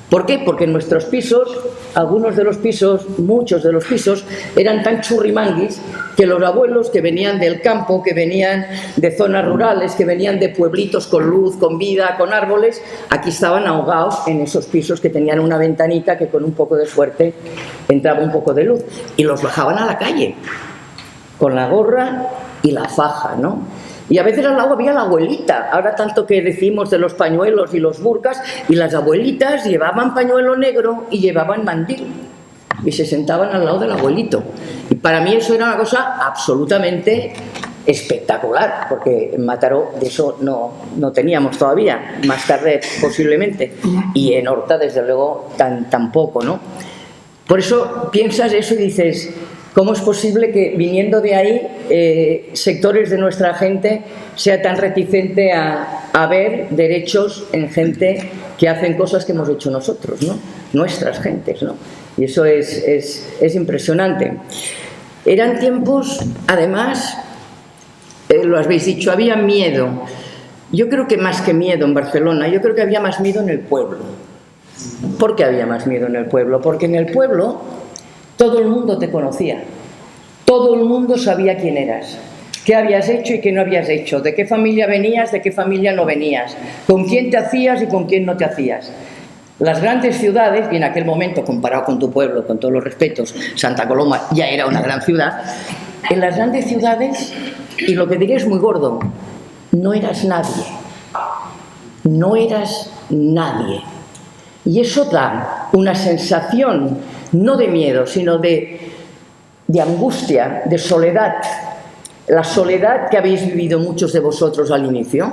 ¿Por qué? Porque en nuestros pisos, algunos de los pisos, muchos de los pisos, eran tan churrimanguis que los abuelos que venían del campo, que venían de zonas rurales, que venían de pueblitos con luz, con vida, con árboles, aquí estaban ahogados en esos pisos que tenían una ventanita que con un poco de suerte entraba un poco de luz. Y los bajaban a la calle, con la gorra y la faja, ¿no? Y a veces al lado había la abuelita, ahora tanto que decimos de los pañuelos y los burkas, y las abuelitas llevaban pañuelo negro y llevaban mandil, y se sentaban al lado del abuelito. Y para mí eso era una cosa absolutamente espectacular, porque en Mataró de eso no teníamos todavía, más tarde posiblemente, y en Horta desde luego tampoco, ¿no? Por eso piensas eso y dices, ¿cómo es posible que viniendo de ahí sectores de nuestra gente sea tan reticente a ver derechos en gente que hacen cosas que hemos hecho nosotros, ¿no? Nuestras gentes, ¿no? Y eso es impresionante. Eran tiempos, además, lo habéis dicho, había miedo. Yo creo que más que miedo en Barcelona, yo creo que había más miedo en el pueblo. ¿Por qué había más miedo en el pueblo? Porque en el pueblo todo el mundo te conocía, todo el mundo sabía quién eras, ¿Qué habías hecho y qué no habías hecho? ¿De qué familia venías, de qué familia no venías? ¿Con quién te hacías y con quién no te hacías? Las grandes ciudades, y en aquel momento, comparado con tu pueblo, con todos los respetos, Santa Coloma ya era una gran ciudad, en las grandes ciudades, y lo que diré es muy gordo, no eras nadie. No eras nadie. Y eso da una sensación, no de miedo, sino de angustia, de soledad. La soledad que habéis vivido muchos de vosotros al inicio,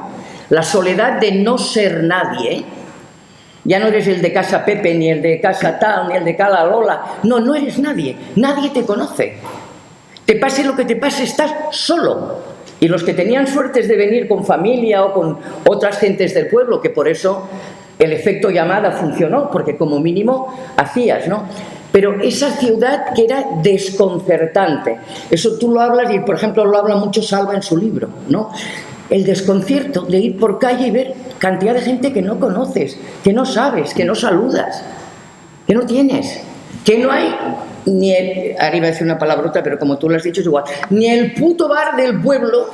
la soledad de no ser nadie. Ya no eres el de casa Pepe, ni el de casa tal, ni el de casa Lola. No, no eres nadie. Nadie te conoce. Te pase lo que te pase, estás solo. Y los que tenían suertes de venir con familia o con otras gentes del pueblo, que por eso el efecto llamada funcionó, porque como mínimo hacías, ¿no? Pero esa ciudad que era desconcertante, eso tú lo hablas y, por ejemplo, lo habla mucho Salva en su libro, ¿no? El desconcierto de ir por calle y ver cantidad de gente que no conoces, que no sabes, que no saludas, que no tienes, que no hay ni el, ahora iba a decir una palabrota, pero como tú lo has dicho es igual, ni el puto bar del pueblo,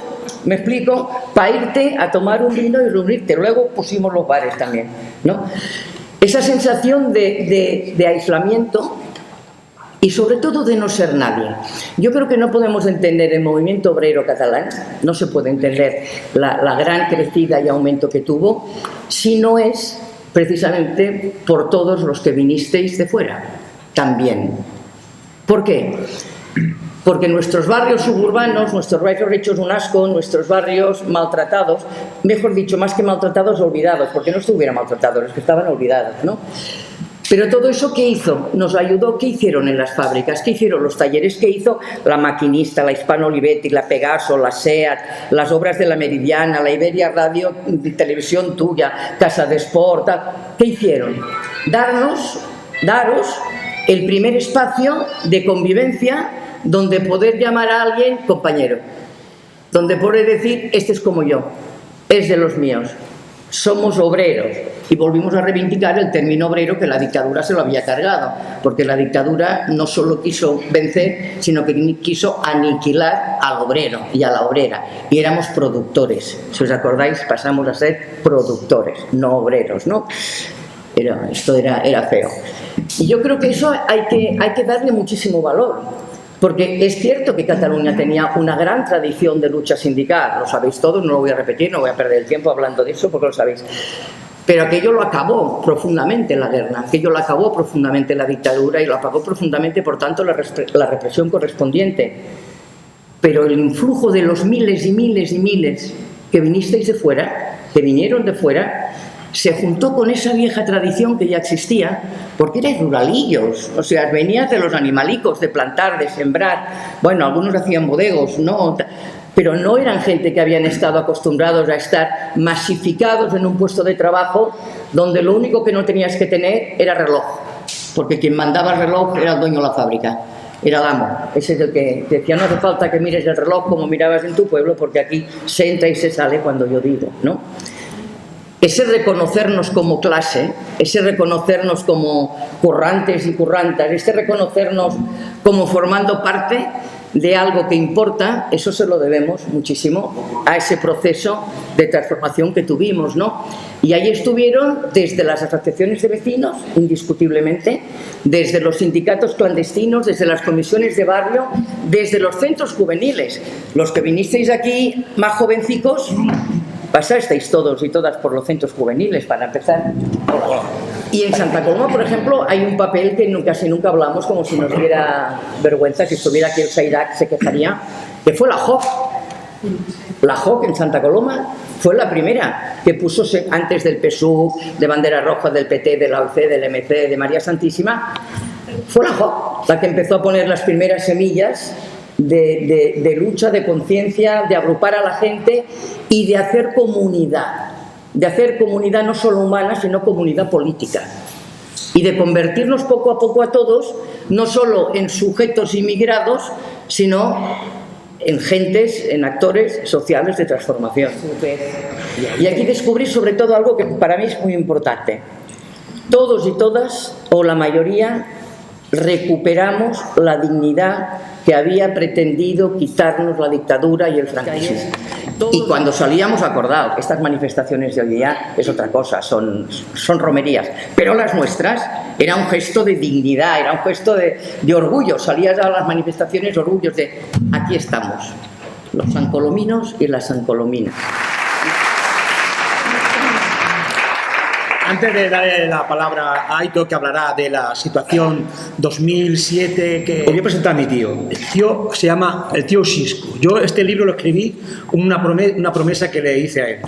me explico, para irte a tomar un vino y reunirte. Luego pusimos los bares también, ¿no? Esa sensación de aislamiento y sobre todo de no ser nadie. Yo creo que no podemos entender el movimiento obrero catalán, no se puede entender la gran crecida y aumento que tuvo, si no es precisamente por todos los que vinisteis de fuera, también. ¿Por qué? Porque nuestros barrios suburbanos, nuestros barrios hechos un asco, nuestros barrios maltratados, mejor dicho, más que maltratados, olvidados, porque no estuvieran maltratados, es que estaban olvidados, ¿no? Pero todo eso, ¿qué hizo? Nos ayudó. ¿Qué hicieron en las fábricas? ¿Qué hicieron los talleres? ¿Qué hizo la Maquinista, la Hispano Olivetti, la Pegaso, la SEAT, las obras de la Meridiana, la Iberia Radio, Televisión Tuya, Casa de Sport? ¿Qué hicieron? Daros el primer espacio de convivencia donde poder llamar a alguien compañero, donde poder decir, este es como yo, es de los míos, somos obreros. Y volvimos a reivindicar el término obrero, que la dictadura se lo había cargado, porque la dictadura no solo quiso vencer, sino que quiso aniquilar al obrero y a la obrera, y éramos productores. Si os acordáis, pasamos a ser productores, no obreros, ¿no? Esto era feo. Y yo creo que eso hay que darle muchísimo valor, porque es cierto que Cataluña tenía una gran tradición de lucha sindical, lo sabéis todos, no lo voy a repetir, no voy a perder el tiempo hablando de eso porque lo sabéis. Pero aquello lo acabó profundamente la guerra, aquello lo acabó profundamente la dictadura y lo acabó profundamente, por tanto, la represión correspondiente. Pero el influjo de los miles y miles y miles que vinisteis de fuera, que vinieron de fuera, se juntó con esa vieja tradición que ya existía, porque erais ruralillos, o sea, venías de los animalicos, de plantar, de sembrar. Bueno, algunos hacían bodegos, ¿no? Pero no eran gente que habían estado acostumbrados a estar masificados en un puesto de trabajo donde lo único que no tenías que tener era reloj, porque quien mandaba el reloj era el dueño de la fábrica, era el amo. Ese es el que te decía, no hace falta que mires el reloj como mirabas en tu pueblo, porque aquí se entra y se sale cuando yo digo, ¿no? Ese reconocernos como clase, ese reconocernos como currantes y currantas, ese reconocernos como formando parte de algo que importa, eso se lo debemos muchísimo a ese proceso de transformación que tuvimos, ¿no? Y ahí estuvieron desde las asociaciones de vecinos, indiscutiblemente, desde los sindicatos clandestinos, desde las comisiones de barrio, desde los centros juveniles. Los que vinisteis aquí más jovencicos, pasasteis todos y todas por los centros juveniles, para empezar. Y en Santa Coloma, por ejemplo, hay un papel que casi nunca hablamos, como si nos diera vergüenza. Si estuviera aquí el Sairak se quejaría, que fue la JOC. La JOC en Santa Coloma fue la primera que puso, antes del PSUV, de Bandera Roja, del PT, de la OC, del MC, de María Santísima, fue la JOC la que empezó a poner las primeras semillas de lucha, de conciencia, de agrupar a la gente y de hacer comunidad. De hacer comunidad no solo humana, sino comunidad política. Y de convertirnos poco a poco a todos, no solo en sujetos inmigrados, sino en gentes, en actores sociales de transformación. Y aquí descubrí sobre todo algo que para mí es muy importante. Todos y todas, o la mayoría, recuperamos la dignidad que había pretendido quitarnos la dictadura y el franquismo. Y cuando salíamos, acordado, estas manifestaciones de hoy día es otra cosa, son romerías, pero las nuestras era un gesto de dignidad, era un gesto de orgullo. Salías a las manifestaciones orgullos de aquí estamos, los sancolominos y las sancolominas. Antes de darle la palabra a Aito, que hablará de la situación 2007, que voy a presentar a mi tío. El tío se llama el tío Xisco. Yo este libro lo escribí con una promesa que le hice a él.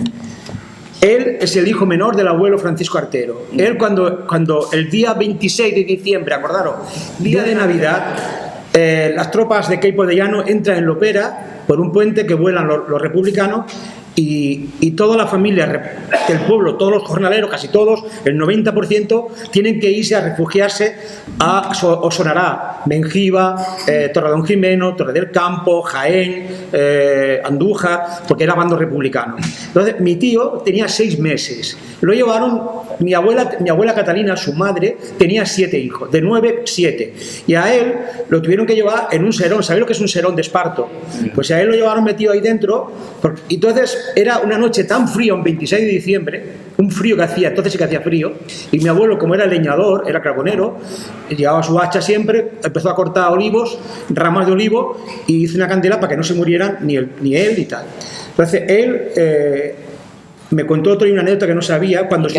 Él es el hijo menor del abuelo Francisco Artero. Él cuando el día 26 de diciembre, acordaros, día de Navidad, las tropas de Queipo de Llano entran en Lopera por un puente que vuelan los republicanos. Y toda la familia del pueblo, todos los jornaleros, casi todos, el 90%, tienen que irse a refugiarse a Osonará, Mengiba, Torredonjimeno, Torre del Campo, Jaén, Andújar, porque era bando republicano. Entonces, mi tío tenía 6 meses. Lo llevaron, mi abuela Catalina, su madre, tenía 7 hijos, de 9, 7. Y a él lo tuvieron que llevar en un serón. ¿Sabéis lo que es un serón de esparto? Pues a él lo llevaron metido ahí dentro. Entonces, era una noche tan fría, un 26 de diciembre, un frío que hacía, entonces sí que hacía frío, y mi abuelo, como era leñador, era carbonero, llevaba su hacha siempre, empezó a cortar olivos, ramas de olivo, y hizo una candela para que no se murieran ni él ni tal. Entonces, él me contó una anécdota que no sabía, cuando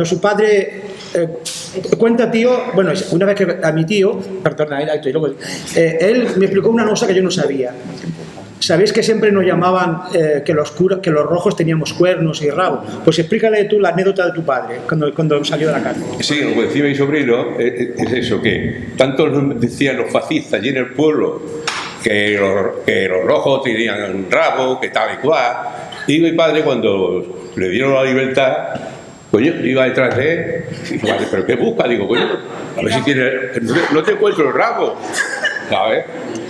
su padre... cuenta tío, bueno, una vez que a mi tío, perdona, él me explicó una cosa que yo no sabía. ¿Sabéis que siempre nos llamaban que los rojos teníamos cuernos y rabos? Pues explícale tú la anécdota de tu padre cuando salió de la cárcel. Sí, lo que decía mi sobrino es eso, que tanto nos decían los fascistas allí en el pueblo que los rojos tenían rabo, que tal y cual. Y mi padre, cuando le dieron la libertad, coño, iba detrás de él. Y dijo, vale, ¿pero qué busca? Digo, coño, a ver si tiene... No te encuentro el rabo, ¿sabes?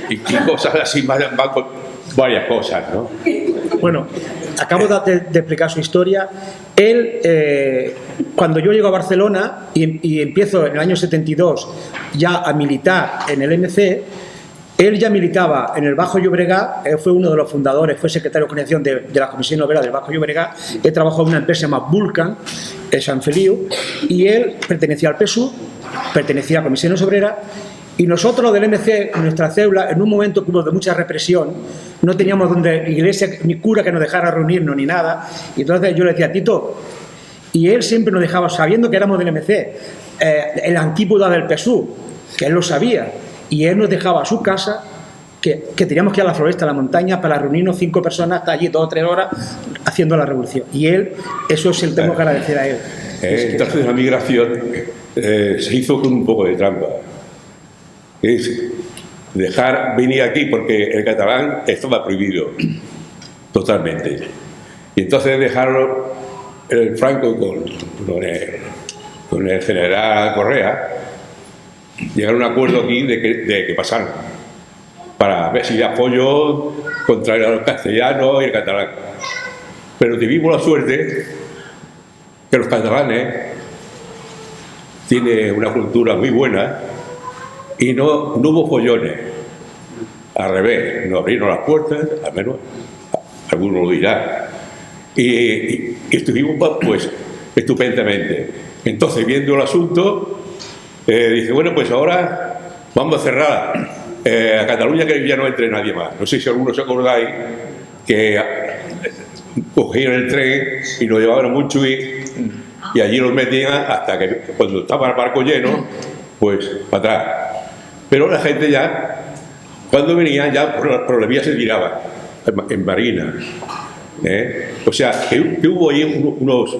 Y cosas así, varias cosas, ¿no? Bueno, acabo de explicar su historia. Él, cuando yo llego a Barcelona y empiezo en el año 72 ya a militar en el MC, él ya militaba en el Bajo Llobregat, él fue uno de los fundadores, fue secretario de organización de la Comisión Obrera del Bajo Llobregat, él trabajó en una empresa llamada Vulcan, en Sant Feliu, y él pertenecía al PSUV, pertenecía a Comisiones Obreras. Y nosotros del MC, en nuestra célula, en un momento que hubo de mucha represión, no teníamos donde iglesia ni cura que nos dejara reunirnos ni nada. Y entonces yo le decía, Tito, y él siempre nos dejaba, sabiendo que éramos del MC, el antípoda del PSUV, que él lo sabía, y él nos dejaba a su casa, que teníamos que ir a la floresta, a la montaña, para reunirnos 5 personas, hasta allí 2 o 3 horas, haciendo la revolución. Y él, eso se lo tengo que agradecer a él. Entonces la migración se hizo con un poco de trampa. Es dejar venir aquí porque el catalán estaba prohibido totalmente, y entonces dejaron el Franco con el general Correa, llegaron a un acuerdo aquí de que pasaran para ver si apoyo contra el castellano y el catalán, pero tuvimos la suerte que los catalanes tienen una cultura muy buena. Y no hubo follones, al revés, nos abrieron las puertas, al menos algunos lo dirán, y estuvimos pues estupendamente. Entonces, viendo el asunto, dice, bueno, pues ahora vamos a cerrar a Cataluña, que ya no entre nadie más. No sé si algunos os acordáis que cogieron el tren y nos llevaban a Montjuïc y allí los metían hasta que cuando estaba el barco lleno, pues para atrás. Pero la gente ya, cuando venía, ya por la vía se tiraba en marina. O sea, que hubo ahí unos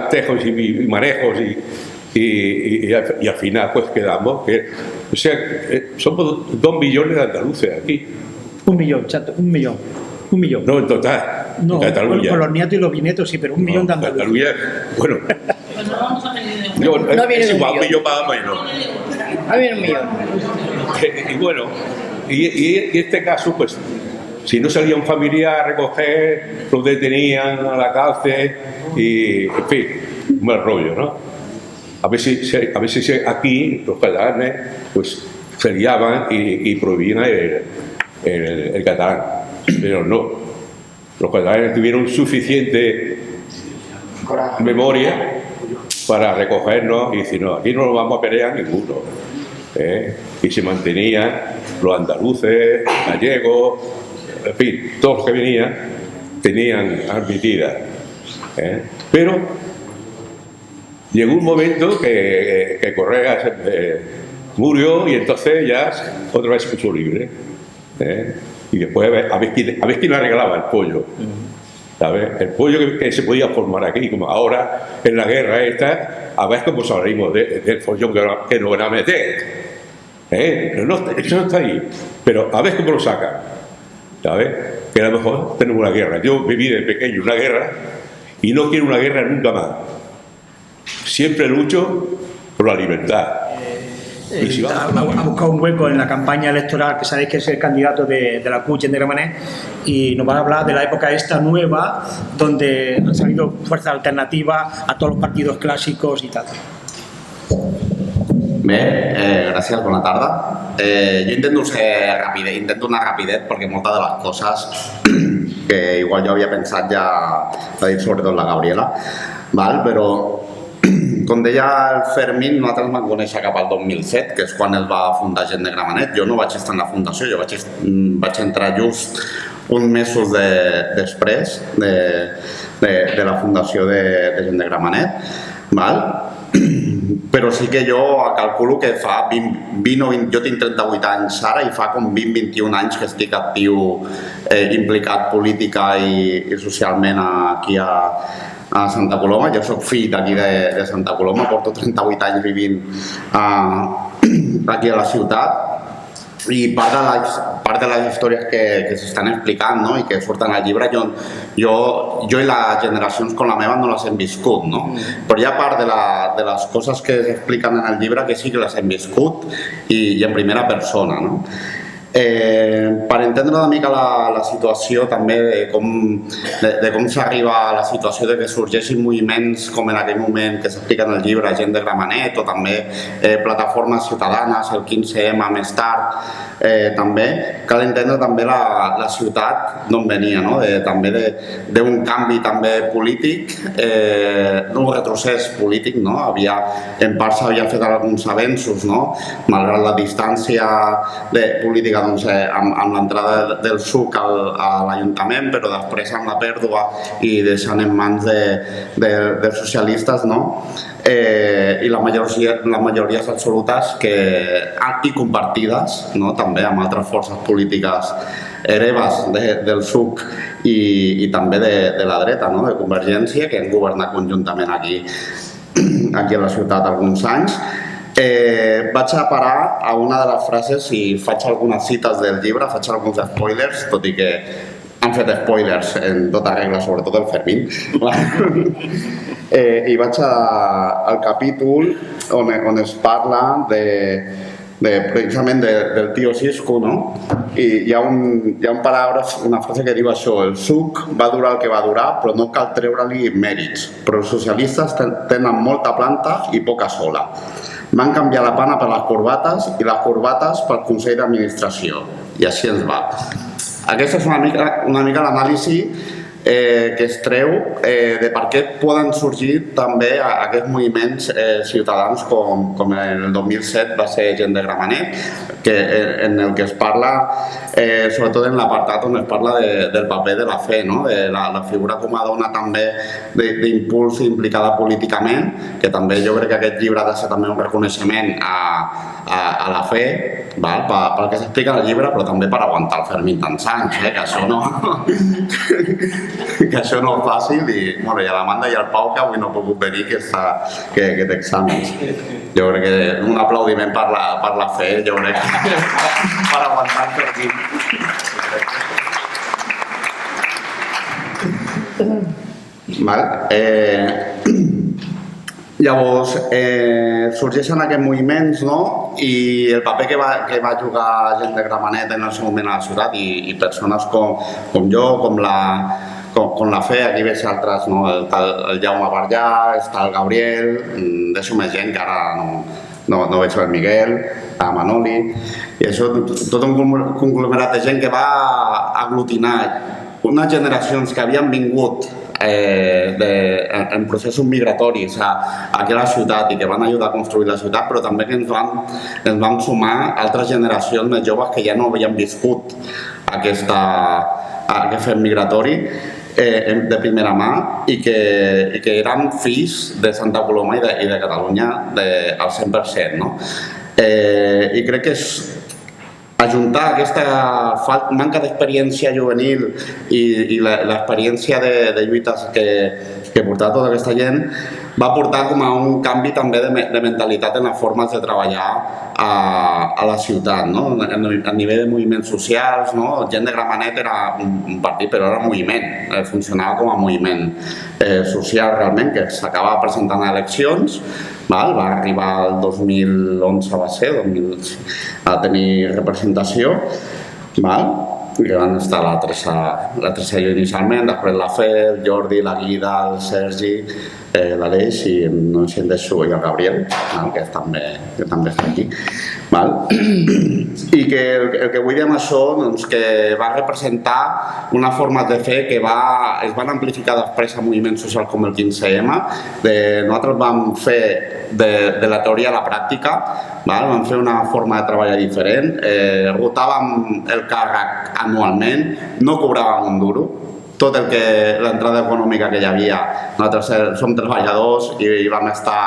tejos y manejos y al final pues quedamos. O sea, somos 2 millones de andaluces aquí. 1 millón, chato, 1 millón. 1 millón. No, en total. No, en Cataluña. Bueno, con los nietos y los bisnietos sí, pero 1 millón de andaluces. Cataluña, bueno. No viene de un igual millón. que yo más o menos. No viene un millón. Y bueno, y este caso, pues, si no salía un familiar a recoger, los detenían a la cárcel y, en fin, un mal rollo, ¿no? a veces aquí los catalanes pues se liaban y prohibían el catalán, pero no. Los catalanes tuvieron suficiente memoria para recogernos y decir, no, aquí no lo vamos a pelear ninguno. Y se mantenían los andaluces, gallegos, en fin, todos los que venían tenían admitida. Pero llegó un momento que Correa murió y entonces ya otra vez se puso libre. Y después a ver quién arreglaba el pollo. ¿Sabes? El pollo que se podía formar aquí, como ahora en la guerra esta, a ver cómo salimos del follón que nos van a meter. Pero no, eso no está ahí. Pero a ver cómo lo sacan. ¿Sabes? Que a lo mejor tenemos una guerra. Yo viví de pequeño una guerra y no quiero una guerra nunca más. Siempre lucho por la libertad. Y si ha buscado un hueco en la campaña electoral, que sabéis que es el candidato de la CUP, de Gramenet, y nos va a hablar de la época esta nueva, donde han salido fuerzas alternativas a todos los partidos clàssics i tal. Bé, gràcies, bona tarda. Jo intento ser ràpid, intento anar rapidet perquè moltes de les coses que igual jo havia pensat ja l'ha dit sobretot la Gabriela, val? Però com deia el Fermín, nosaltres vam conèixer cap al 2007, que és quan es va fundar Gent de Gramenet. Jo no vaig estar en la fundació, jo vaig entrar just uns mesos després de la fundació de Gent de Gramenet, val? Però sí que jo calculo que fa 20 o 20, jo tinc 38 anys ara i fa com 20-21 anys que estic actiu, implicat política i socialment aquí a Santa Coloma. Jo soc fill d'aquí de Santa Coloma, porto 38 anys vivint aquí a la ciutat i part de les històries que s'estan explicant, no? I que surten al llibre, jo i les generacions com la meva no les hem viscut, no? Però hi ha part de les coses que s'expliquen en el llibre que sí que les hem viscut i en primera persona, no? Per entendre una mica la situació també de com s'arriba a la situació de que sorgeixin moviments com en aquell moment que s'explica en el llibre Gent de Gramenet o també plataformes ciutadanes, el 15M més tard, també cal entendre també la ciutat d'on venia, no? També d'un canvi també polític, d'un retrocés polític, no? En part s'havia fet alguns avenços, no? Malgrat la distància política amb l'entrada del SUC a l'Ajuntament, però després amb la pèrdua i deixant en mans dels socialistes, no? I la majories absolutes i compartides, no? També amb altres forces polítiques hereves del SUC i també de la dreta, no? De Convergència, que han governat conjuntament aquí a la ciutat alguns anys. Vaig a parar a una de les frases i faig algunes cites del llibre, faig alguns spoilers, tot i que han fet spoilers en tota regla, sobretot el Fermín. I vaig al capítol on es parla precisament del tio Cisco, no? I hi ha un paràgraf, una frase que diu això: el SUC va durar el que va durar, però no cal treure-li mèrits, però els socialistes tenen molta planta i poca sola. Van canviar la pana per les corbates i les corbates pel Consell d'Administració. I així ens va. Aquesta és una mica l'anàlisi que es treu de per què poden sorgir també aquests moviments ciutadans com en el 2007 va ser Gent de Gramenet, en el que es parla, sobretot en l'apartat on es parla del paper de la fe, de la figura com a dona també d'impuls implicada políticament, que també jo crec que aquest llibre ha de ser també un reconeixement a la fe, pel que s'explica en el llibre, però també per aguantar el Fermín tants anys, que això no és fàcil, i a l'Amanda i al Pau, que avui no ha pogut venir, que té exàmens. Jo crec que un aplaudiment per la fe, jo crec que per aguantar el Fermín. Llavors, sorgeixen aquests moviments, i el paper que va jugar Gent de Gramenet en el seu moment a la ciutat, i persones com jo, com con la fe, aquí veig altres, no? El Jaume Barllà, està el Gabriel, deixo més gent que ara no veig el Miguel, a Manoli, i això, tot un conglomerat de gent que va aglutinar unes generacions que havien vingut en processos migratoris aquí a la ciutat i que van ajudar a construir la ciutat, però també que ens van sumar altres generacions més joves que ja no havien viscut aquest fet migratori de primera mà i que eren fills de Santa Coloma i de Catalunya al 100%. No? I crec que és ajuntar aquesta manca d'experiència juvenil i l'experiència de lluites que portava tota aquesta gent va portar com a un canvi també de mentalitat en les formes de treballar a la ciutat, no? A nivell de moviments socials, no? Gent de Gramenet era un partit, però era un moviment, funcionava com a moviment social realment, que s'acabava presentant a eleccions, va arribar el 2011 va ser, a tenir representació, que van estar la Teresa i jo inicialment, després la Fe, el Jordi, la Guida, el Sergi, l'Aleix i no ens en deixo, i el Gabriel, que també està aquí. I que el que vull dir amb això és que va representar una forma de fer que es van amplificar després a moviments socials com el 15M. Nosaltres vam fer de la teoria a la pràctica, vam fer una forma de treballar diferent, rotàvem el càrrec anualment, no cobràvem un duro, tot l'entrada econòmica que hi havia. Nosaltres som treballadors i vam estar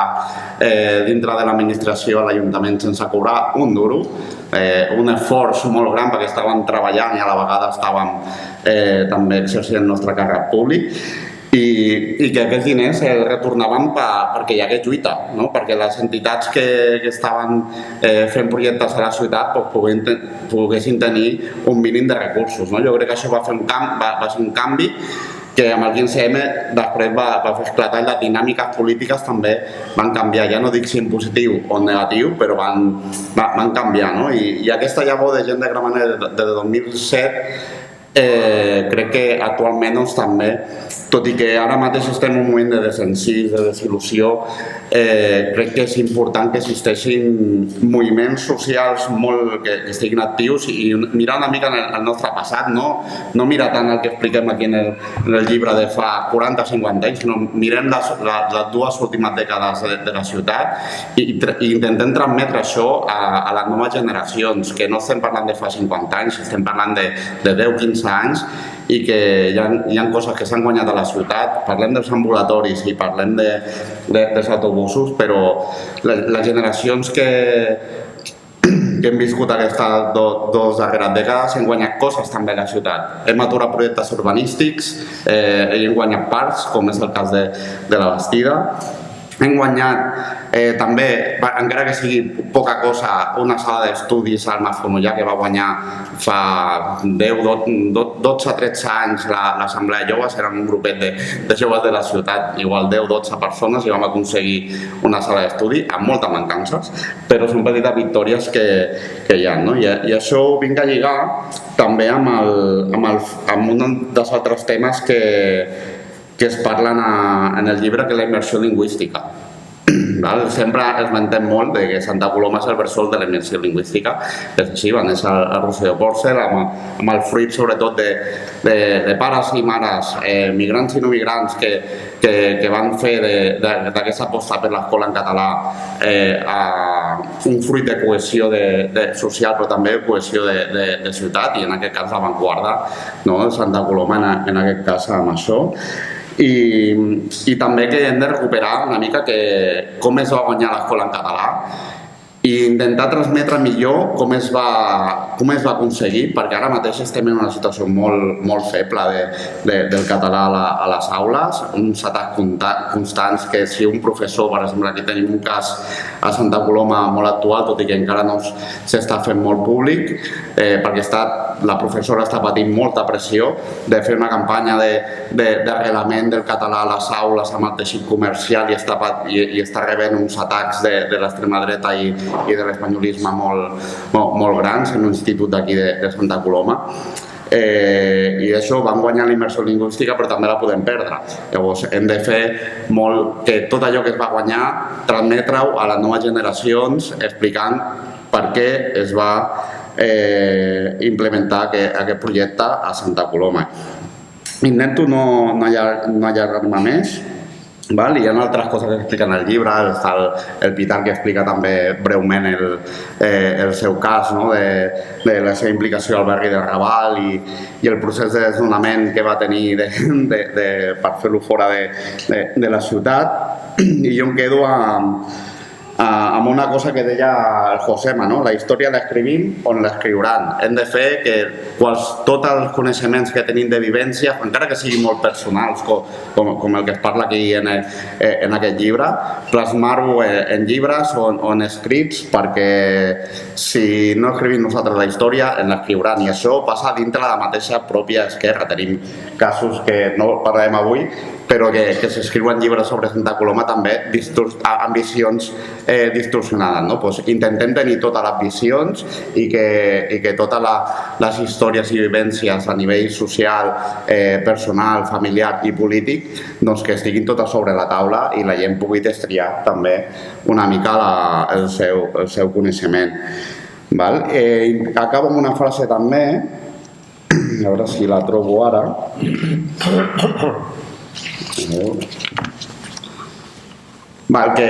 dintre de l'administració a l'Ajuntament sense cobrar un duro, un esforç molt gran perquè estàvem treballant i a la vegada estàvem també exercint el nostre càrrec públic i que aquests diners retornaven perquè hi hagués lluita, perquè les entitats que estaven fent projectes a la ciutat poguessin tenir un mínim de recursos. Jo crec que això va ser un canvi que amb el 15M després va fer esclatar i les dinàmiques polítiques també van canviar, ja no dic si en positiu o en negatiu, però van canviar. I aquesta llavor de gent de Gramenet de 2007 crec que actualment també, tot i que ara mateix estem en un moment de desencís, de desil·lusió, crec que és important que existeixin moviments socials que estiguin actius i mirar una mica el nostre passat, no mirar tant el que expliquem aquí en el llibre de fa 40 o 50 anys, sinó mirem les dues últimes dècades de la ciutat i intentem transmetre això a les noves generacions, que no estem parlant de fa 50 anys, estem parlant de 10-15 anys i que hi ha coses que s'han guanyat a la ciutat. Parlem dels ambulatoris i parlem dels autobusos, però les generacions que hem viscut aquestes dues darreres dècades hem guanyat coses també a la ciutat. Hem aturat projectes urbanístics, hem guanyat parcs, com és el cas de la Bastida. Hem guanyat també, encara que sigui poca cosa, una sala d'estudis al Masfonollar que va guanyar fa 12-13 anys l'Assemblea de Joves, eren un grupet de joves de la ciutat, igual 10-12 persones, i vam aconseguir una sala d'estudi amb moltes mancances, però són petites victòries que hi ha. I això ho vinc a lligar també amb un dels altres temes que es parlen en el llibre, que és la immersió lingüística. Sempre esmentem molt que Santa Coloma és el bressol de la immersió lingüística, és així, va néixer el Rosselló Pòrcel amb el fruit sobretot de pares i mares, migrants i no migrants, que van fer d'aquesta aposta per l'escola en català un fruit de cohesió social, però també de cohesió de ciutat, i en aquest cas d'avantguarda de Santa Coloma en aquest cas amb això. I també que hem de recuperar una mica com es va guanyar l'escola en català i intentar transmetre millor com es va aconseguir, perquè ara mateix estem en una situació molt feble del català a les aules, uns atacs constants que si un professor, per exemple, aquí tenim un cas a Santa Coloma molt actual, tot i que encara no s'està fent molt públic, perquè la professora està patint molta pressió de fer una campanya d'arrelament del català a les aules amb el teixit comercial i està rebent uns atacs de l'extrema dreta i de l'espanyolisme molt grans en un institut d'aquí de Santa Coloma. I això van guanyar la immersió lingüística, però també la podem perdre. Llavors hem de fer molt que tot allò que es va guanyar, transmetre-ho a les noves generacions explicant per què es va implementar aquest projecte a Santa Coloma. Intento no allargar-me més. Val? Hi ha altres coses que expliquen al llibre, està el Pitar que explica també breument el seu cas, no? de la seva implicació al barri de Raval i el procés de desnonament que va tenir per fer-lo fora de la ciutat. I jo em quedo amb una cosa que deia el Josema, no? La història l'escrivim on l'escriuran. Hem de fer que tots els coneixements que tenim de vivència, encara que siguin molt personals, com el que es parla aquí en aquest llibre, plasmar-ho en llibres o en escrits, perquè si no escrivim nosaltres la història, en l'escriuran. I això passa dintre la mateixa pròpia esquerra. Tenim casos que no parlarem avui, però que s'escriuen llibres sobre Santa Coloma també amb visions distorsionades. No? Pues intentem tenir totes les visions i que totes les històries i vivències a nivell social, personal, familiar i polític, doncs que estiguin totes sobre la taula i la gent pugui destriar també una mica el seu coneixement. Val? Acabo amb una frase també, a veure si la trobo ara.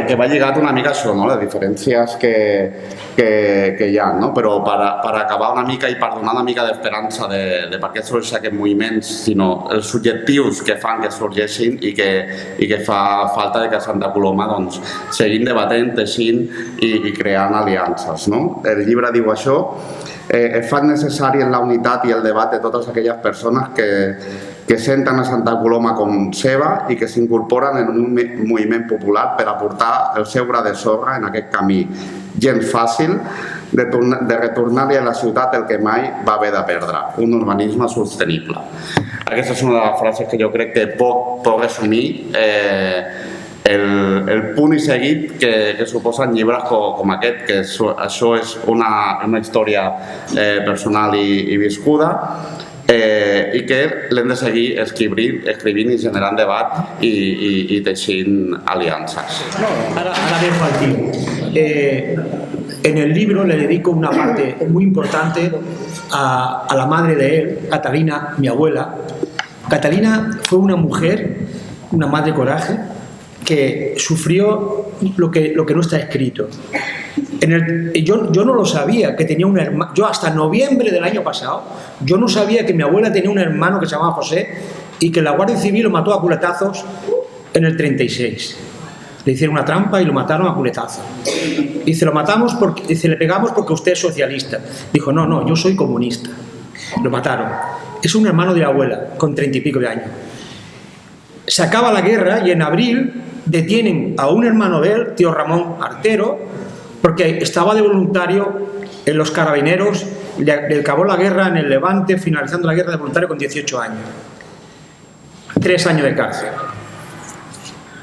Que va lligat una mica a això, no? Les diferències que hi ha, no? Però per acabar una mica i per donar una mica d'esperança de per què sorgeix aquest moviment, sinó els subjectius que fan que sorgeixin i que fa falta que a Santa Coloma doncs, seguim debatent, teixint i creant aliances. No? El llibre diu això, es fa necessari en la unitat i el debat de totes aquelles persones que senten a Santa Coloma com seva i que s'incorporen en un moviment popular per aportar el seu gra de sorra en aquest camí gens fàcil de retornar-li a la ciutat el que mai va haver de perdre, un urbanisme sostenible. Aquesta és una de les frases que jo crec que pot resumir el punt i seguit que suposen llibres com aquest, que això és una història personal i viscuda, i que l'hem de seguir escrivint i generant debat i teixint alianzas. Ahora dejo al tío. En el libro le dedico una parte muy importante a la madre de él, Catalina, mi abuela. Catalina fue una mujer, una madre coraje, que sufrió lo que no está escrito. Yo no lo sabía, que tenía un hermano. Yo hasta noviembre del año pasado, yo no sabía que mi abuela tenía un hermano que se llamaba José y que la Guardia Civil lo mató a culetazos en el 36. Le hicieron una trampa y lo mataron a culetazos. Dice, le pegamos porque usted es socialista. Dijo, no, yo soy comunista. Lo mataron. Es un hermano de la abuela, con 30 y pico de años. Se acaba la guerra y en abril detienen a un hermano de él, tío Ramón Artero, porque estaba de voluntario en los carabineros, le acabó la guerra en el Levante, finalizando la guerra de voluntario con 18 años. 3 años de cárcel.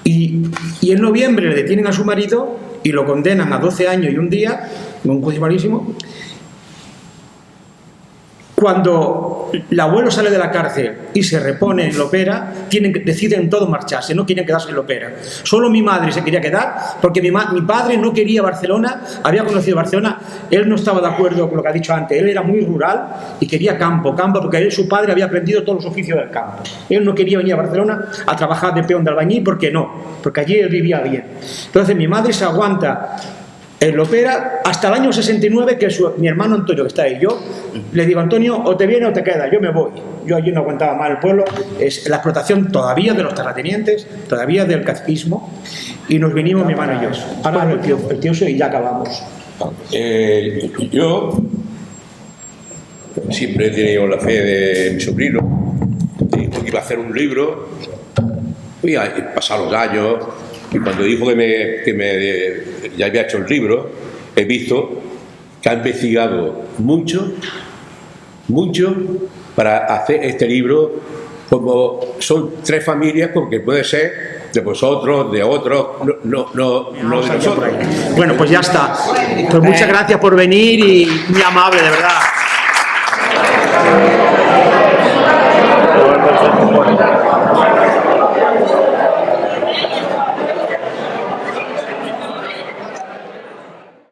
Y en noviembre le detienen a su marido y lo condenan a 12 años y un día, en un juicio malísimo. Cuando el abuelo sale de la cárcel y se repone en Lopera, deciden todos marcharse, no quieren quedarse en Lopera. Solo mi madre se quería quedar porque mi padre no quería Barcelona, había conocido Barcelona, él no estaba de acuerdo con lo que ha dicho antes, él era muy rural y quería campo, porque su padre había aprendido todos los oficios del campo. Él no quería venir a Barcelona a trabajar de peón de albañil, porque allí él vivía bien. Entonces mi madre se aguanta en Lopera hasta el año 69, que mi hermano Antonio, que está ahí, yo le digo, Antonio, o te vienes o te quedas, yo me voy. Yo allí no aguantaba más el pueblo, es la explotación todavía de los terratenientes, todavía del caciquismo, y nos vinimos mi hermano y yo. Ahora el tío y ya acabamos. Yo siempre he tenido la fe de mi sobrino, iba a hacer un libro, y pasaron los años. Y cuando dijo que ya había hecho el libro, he visto que ha investigado mucho para hacer este libro. Como son 3 familias, porque puede ser de vosotros, de otros, no de nosotros. Bueno, pues ya está. Pues muchas gracias por venir y muy amable, de verdad.